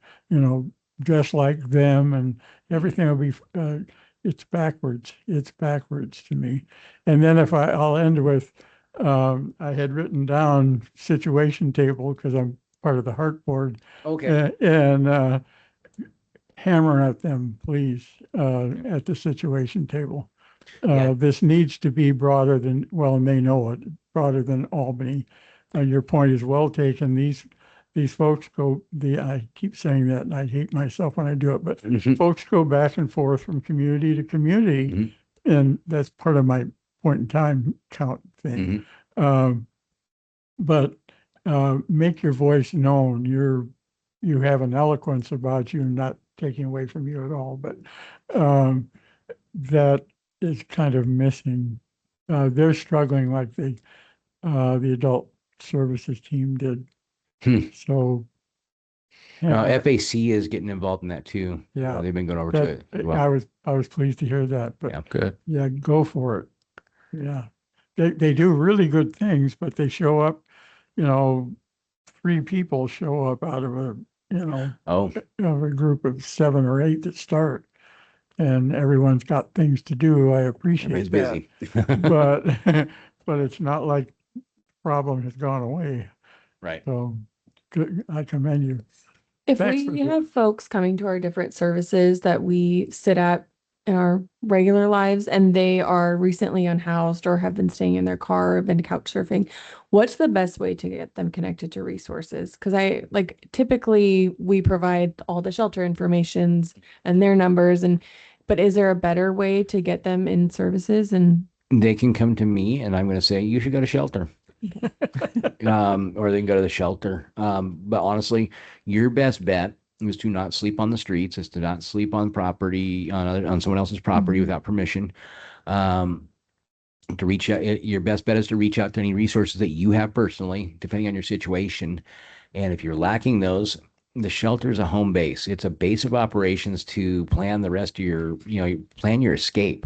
dress like them and everything will be, it's backwards. It's backwards to me. And then I'll end with, I had written down situation table because I'm part of the Heart Board. Okay. And hammer at them, please, at the situation table. Yeah. This needs to be broader than, well, and they know it, broader than Albany. Your point is well taken. These folks I keep saying that and I hate myself when I do it, but Mhm. folks go back and forth from community to community. Mhm. And that's part of my point in time count thing. But make your voice known. You have an eloquence about you, not taking away from you at all, but that is kind of missing. They're struggling like the adult services team did. So FAC is getting involved in that too. Yeah. They've been going over to it. as well. I was pleased to hear that, but Yeah. good. yeah, go for it. Yeah. They do really good things, but they show up, 3 people show up out of Oh, of a group of 7 or 8 that start. And everyone's got things to do. I appreciate everybody's that. busy. But but it's not like the problem has gone away. Right. So good, I commend you. If Thanks we for- have folks coming to our different services that we sit at in our regular lives and they are recently unhoused or have been staying in their car or been couch surfing, what's the best way to get them connected to resources? Because typically we provide all the shelter informations and their numbers but is there a better way to get them in services and They can come to me and I'm going to say, you should go to shelter. Or they can go to the shelter. But honestly, your best bet is to not sleep on the streets, is to not sleep on property, on someone else's property Mhm. without permission. To reach out, your best bet is to reach out to any resources that you have personally, depending on your situation. And if you're lacking those, the shelter is a home base. It's a base of operations to plan the rest of your, plan your escape,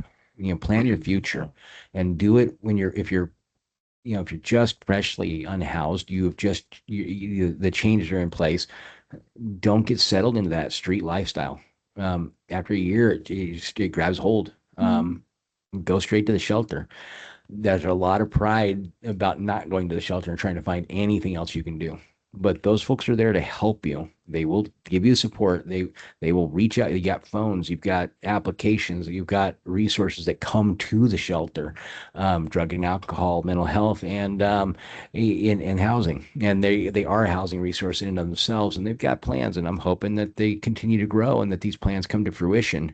plan your future, and do it when if you're just freshly unhoused, the changes are in place. Don't get settled into that street lifestyle. After a year, it grabs hold. Go straight to the shelter. There's a lot of pride about not going to the shelter and trying to find anything else you can do. But those folks are there to help you. They will give you support. They will reach out. You got phones, you've got applications, you've got resources that come to the shelter, drug and alcohol, mental health, and in housing. And they are a housing resource in and of themselves, and they've got plans. And I'm hoping that they continue to grow and that these plans come to fruition,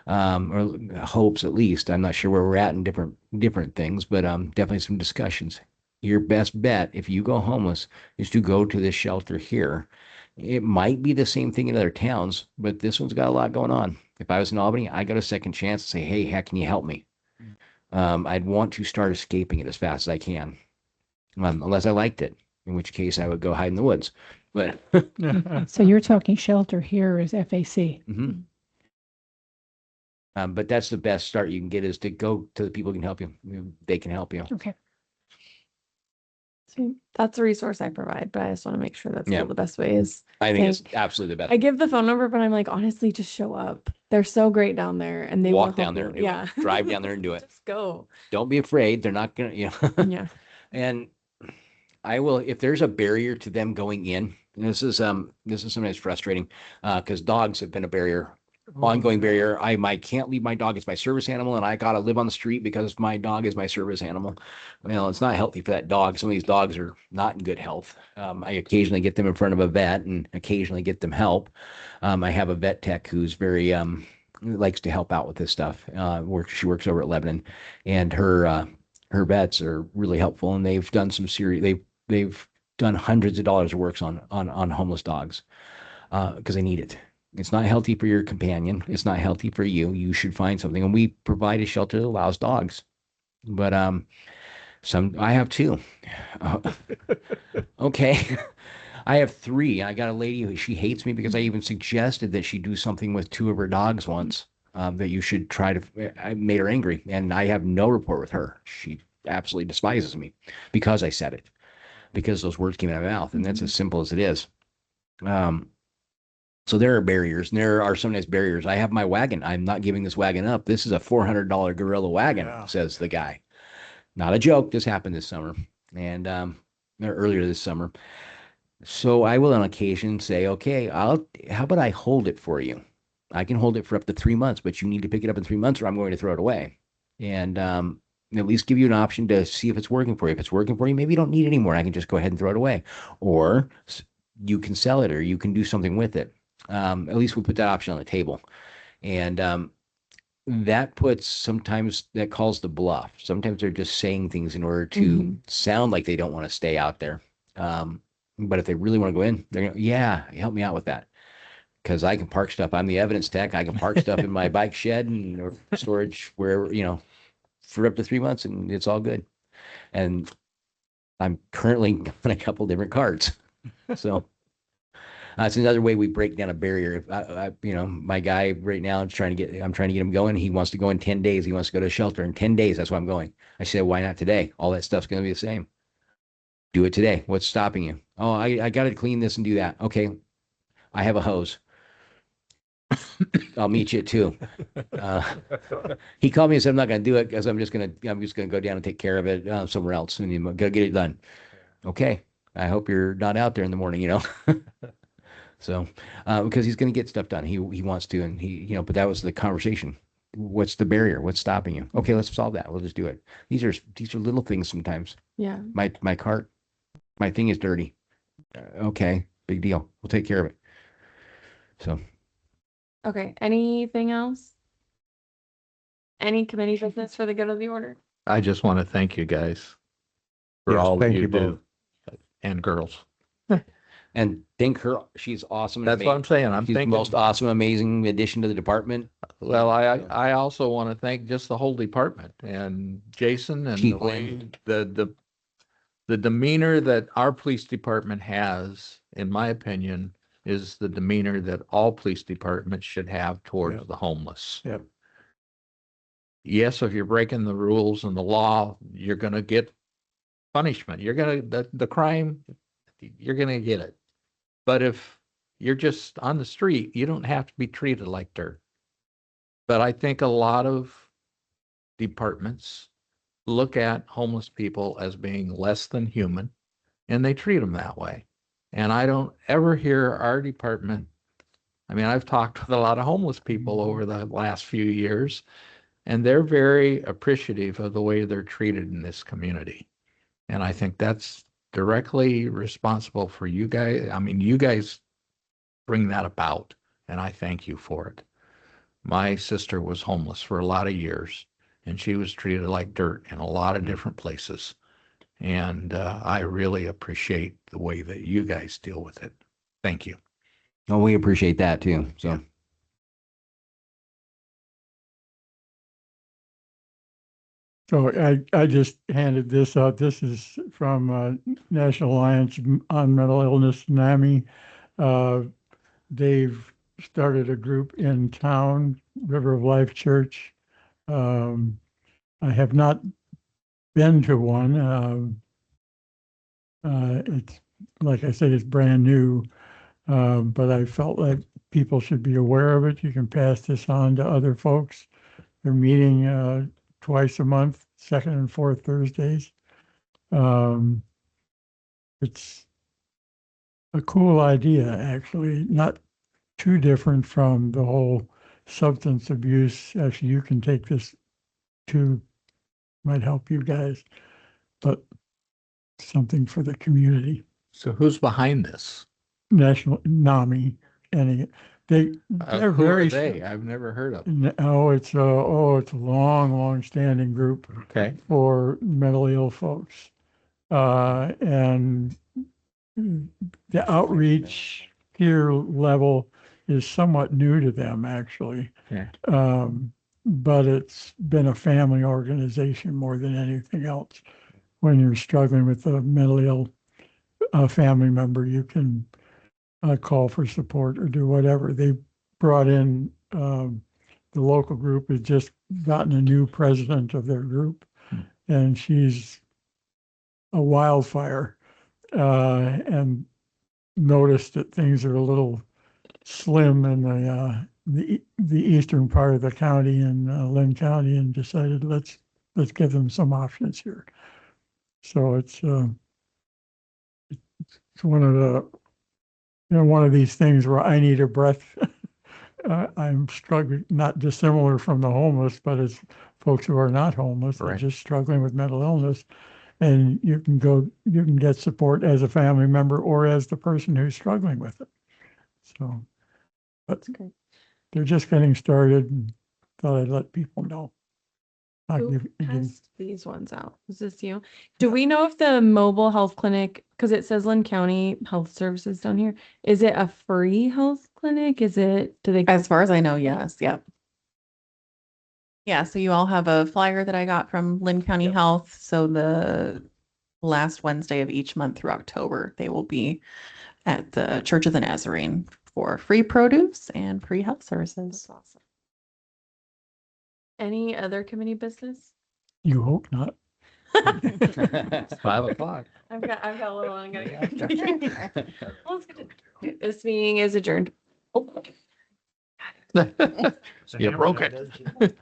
or hopes at least. I'm not sure where we're at in different things, but definitely some discussions. Your best bet if you go homeless is to go to this shelter here. It might be the same thing in other towns, but this one's got a lot going on. If I was in Albany, I got a second chance to say, hey, how can you help me? I'd want to start escaping it as fast as I can, unless I liked it, in which case I would go hide in the woods. But So you're talking shelter here is FAC. Mhm. But that's the best start you can get, is to go to the people who can help you. They can help you. Okay. so that's a resource I provide, but I just want to make sure that's Yeah. still the best way is I think it's Thank- absolutely the best. I give the phone number, but I'm like, honestly, just show up. They're so great down there and they Walk will down help there you. and do it. Yeah. Drive down there and do it. Just go. Don't be afraid. They're not gonna, Yeah. And I will, if there's a barrier to them going in, and this is sometimes frustrating, because dogs have been a barrier, ongoing barrier. I can't leave my dog as my service animal, and I gotta live on the street because my dog is my service animal. Well, it's not healthy for that dog. Some of these dogs are not in good health. I occasionally get them in front of a vet and occasionally get them help. I have a vet tech who's very likes to help out with this stuff. She works over at Lebanon, and her her vets are really helpful, and they've done some serious. They've done hundreds of dollars of works on homeless dogs because they need it. It's not healthy for your companion. It's not healthy for you. You should find something, and we provide a shelter that allows dogs. But I have two. Okay. I have three. I got a lady who she hates me because I even suggested that she do something with two of her dogs once. That you should try to. I made her angry, and I have no rapport with her. She absolutely despises me because I said it, because those words came out of my mouth, and that's as simple as it is. So there are barriers, and there are sometimes barriers. I have my wagon. I'm not giving this wagon up. This is a $400 gorilla wagon, says the guy. Not a joke. This happened this summer, and or earlier this summer. So I will on occasion say, okay, how about I hold it for you? I can hold it for up to 3 months, but you need to pick it up in 3 months or I'm going to throw it away. And at least give you an option to see if it's working for you. If it's working for you, maybe you don't need it anymore. I can just go ahead and throw it away. Or you can sell it or you can do something with it. At least we put that option on the table. And that calls the bluff. Sometimes they're just saying things in order to sound like they don't want to stay out there. But if they really want to go in, they're going to, yeah, help me out with that. Because I can park stuff. I'm the evidence tech. I can park stuff in my bike shed or storage wherever, for up to 3 months, and it's all good. And I'm currently on a couple different cards. So it's another way we break down a barrier. My guy right now I'm trying to get him going. He wants to go in 10 days. He wants to go to a shelter in 10 days. That's why I'm going. I said, why not today? All that stuff's going to be the same. Do it today. What's stopping you? Oh, I got to clean this and do that. Okay. I have a hose. I'll meet you at 2. He called me and said, I'm not going to do it because I'm just going to go down and take care of it somewhere else and you go get it done. Okay. I hope you're not out there in the morning, So, because he's going to get stuff done. He wants to, and but that was the conversation. What's the barrier? What's stopping you? Okay, let's solve that. We'll just do it. These are little things sometimes. Yeah. My cart, my thing is dirty. Okay, big deal. We'll take care of it. So. Okay. Anything else? Any committee business for the good of the order? I just want to thank you guys for Yes, all that thank you you do. both. And girls. And thank her. She's awesome. That's what I'm saying. I'm She's the thinking. most awesome, amazing addition to the department. Well, I also want to thank just the whole department and Jason and the Chief way Lynn. the demeanor that our police department has, in my opinion, is the demeanor that all police departments should have towards Yep. the homeless. Yep. Yes, if you're breaking the rules and the law, you're going to get punishment. You're going to the crime, you're going to get it. But if you're just on the street, you don't have to be treated like dirt. But I think a lot of departments look at homeless people as being less than human, and they treat them that way. And I don't ever hear our department. I mean, I've talked with a lot of homeless people over the last few years, and they're very appreciative of the way they're treated in this community. And I think that's directly responsible for you guys. I mean, you guys bring that about, and I thank you for it. My sister was homeless for a lot of years, and she was treated like dirt in a lot of different places. And I really appreciate the way that you guys deal with it. Thank you. Oh, we appreciate that too. So. So I just handed this out. This is from National Alliance on Mental Illness, NAMI. They've started a group in town, River of Life Church. I have not been to one. It's like I said, it's brand new, but I felt like people should be aware of it. You can pass this on to other folks. They're meeting twice a month, second and fourth Thursdays. It's a cool idea, actually, not too different from the whole substance abuse. Actually, you can take this too, might help you guys, but something for the community. So who's behind this? National NAMI, they're Who are very. they? I've never heard of. It's a long standing group Okay. for mentally ill folks. And the outreach peer level is somewhat new to them, actually. Yeah. But it's been a family organization more than anything else. When you're struggling with a mentally ill family member, you can call for support or do whatever. They brought in the local group has just gotten a new president of their group, and she's a wildfire, and noticed that things are a little slim in the eastern part of the county in Lynn County, and decided let's give them some options here. So it's one of the one of these things where I need a breath. I'm struggling, not dissimilar from the homeless, but it's folks who are not homeless, they're Right. just struggling with mental illness. And you can get support as a family member or as the person who's struggling with it. So, but great. they're just getting started, and thought I'd let people know. I'll Who give- passed these ones out? Is this you? Do we know if the mobile health clinic, because it says Lynn County Health Services down here, is it a free health clinic? Is it, do they? As far as I know, yes. Yep. Yeah. So you all have a flyer that I got from Lynn County Health. So the last Wednesday of each month through October, they will be at the Church of the Nazarene for free produce and free health services. Awesome. Any other committee business? You hope not. It's 5:00. I've got a little one. I'm gonna go. Well, it's good. This meeting is adjourned. You broke it.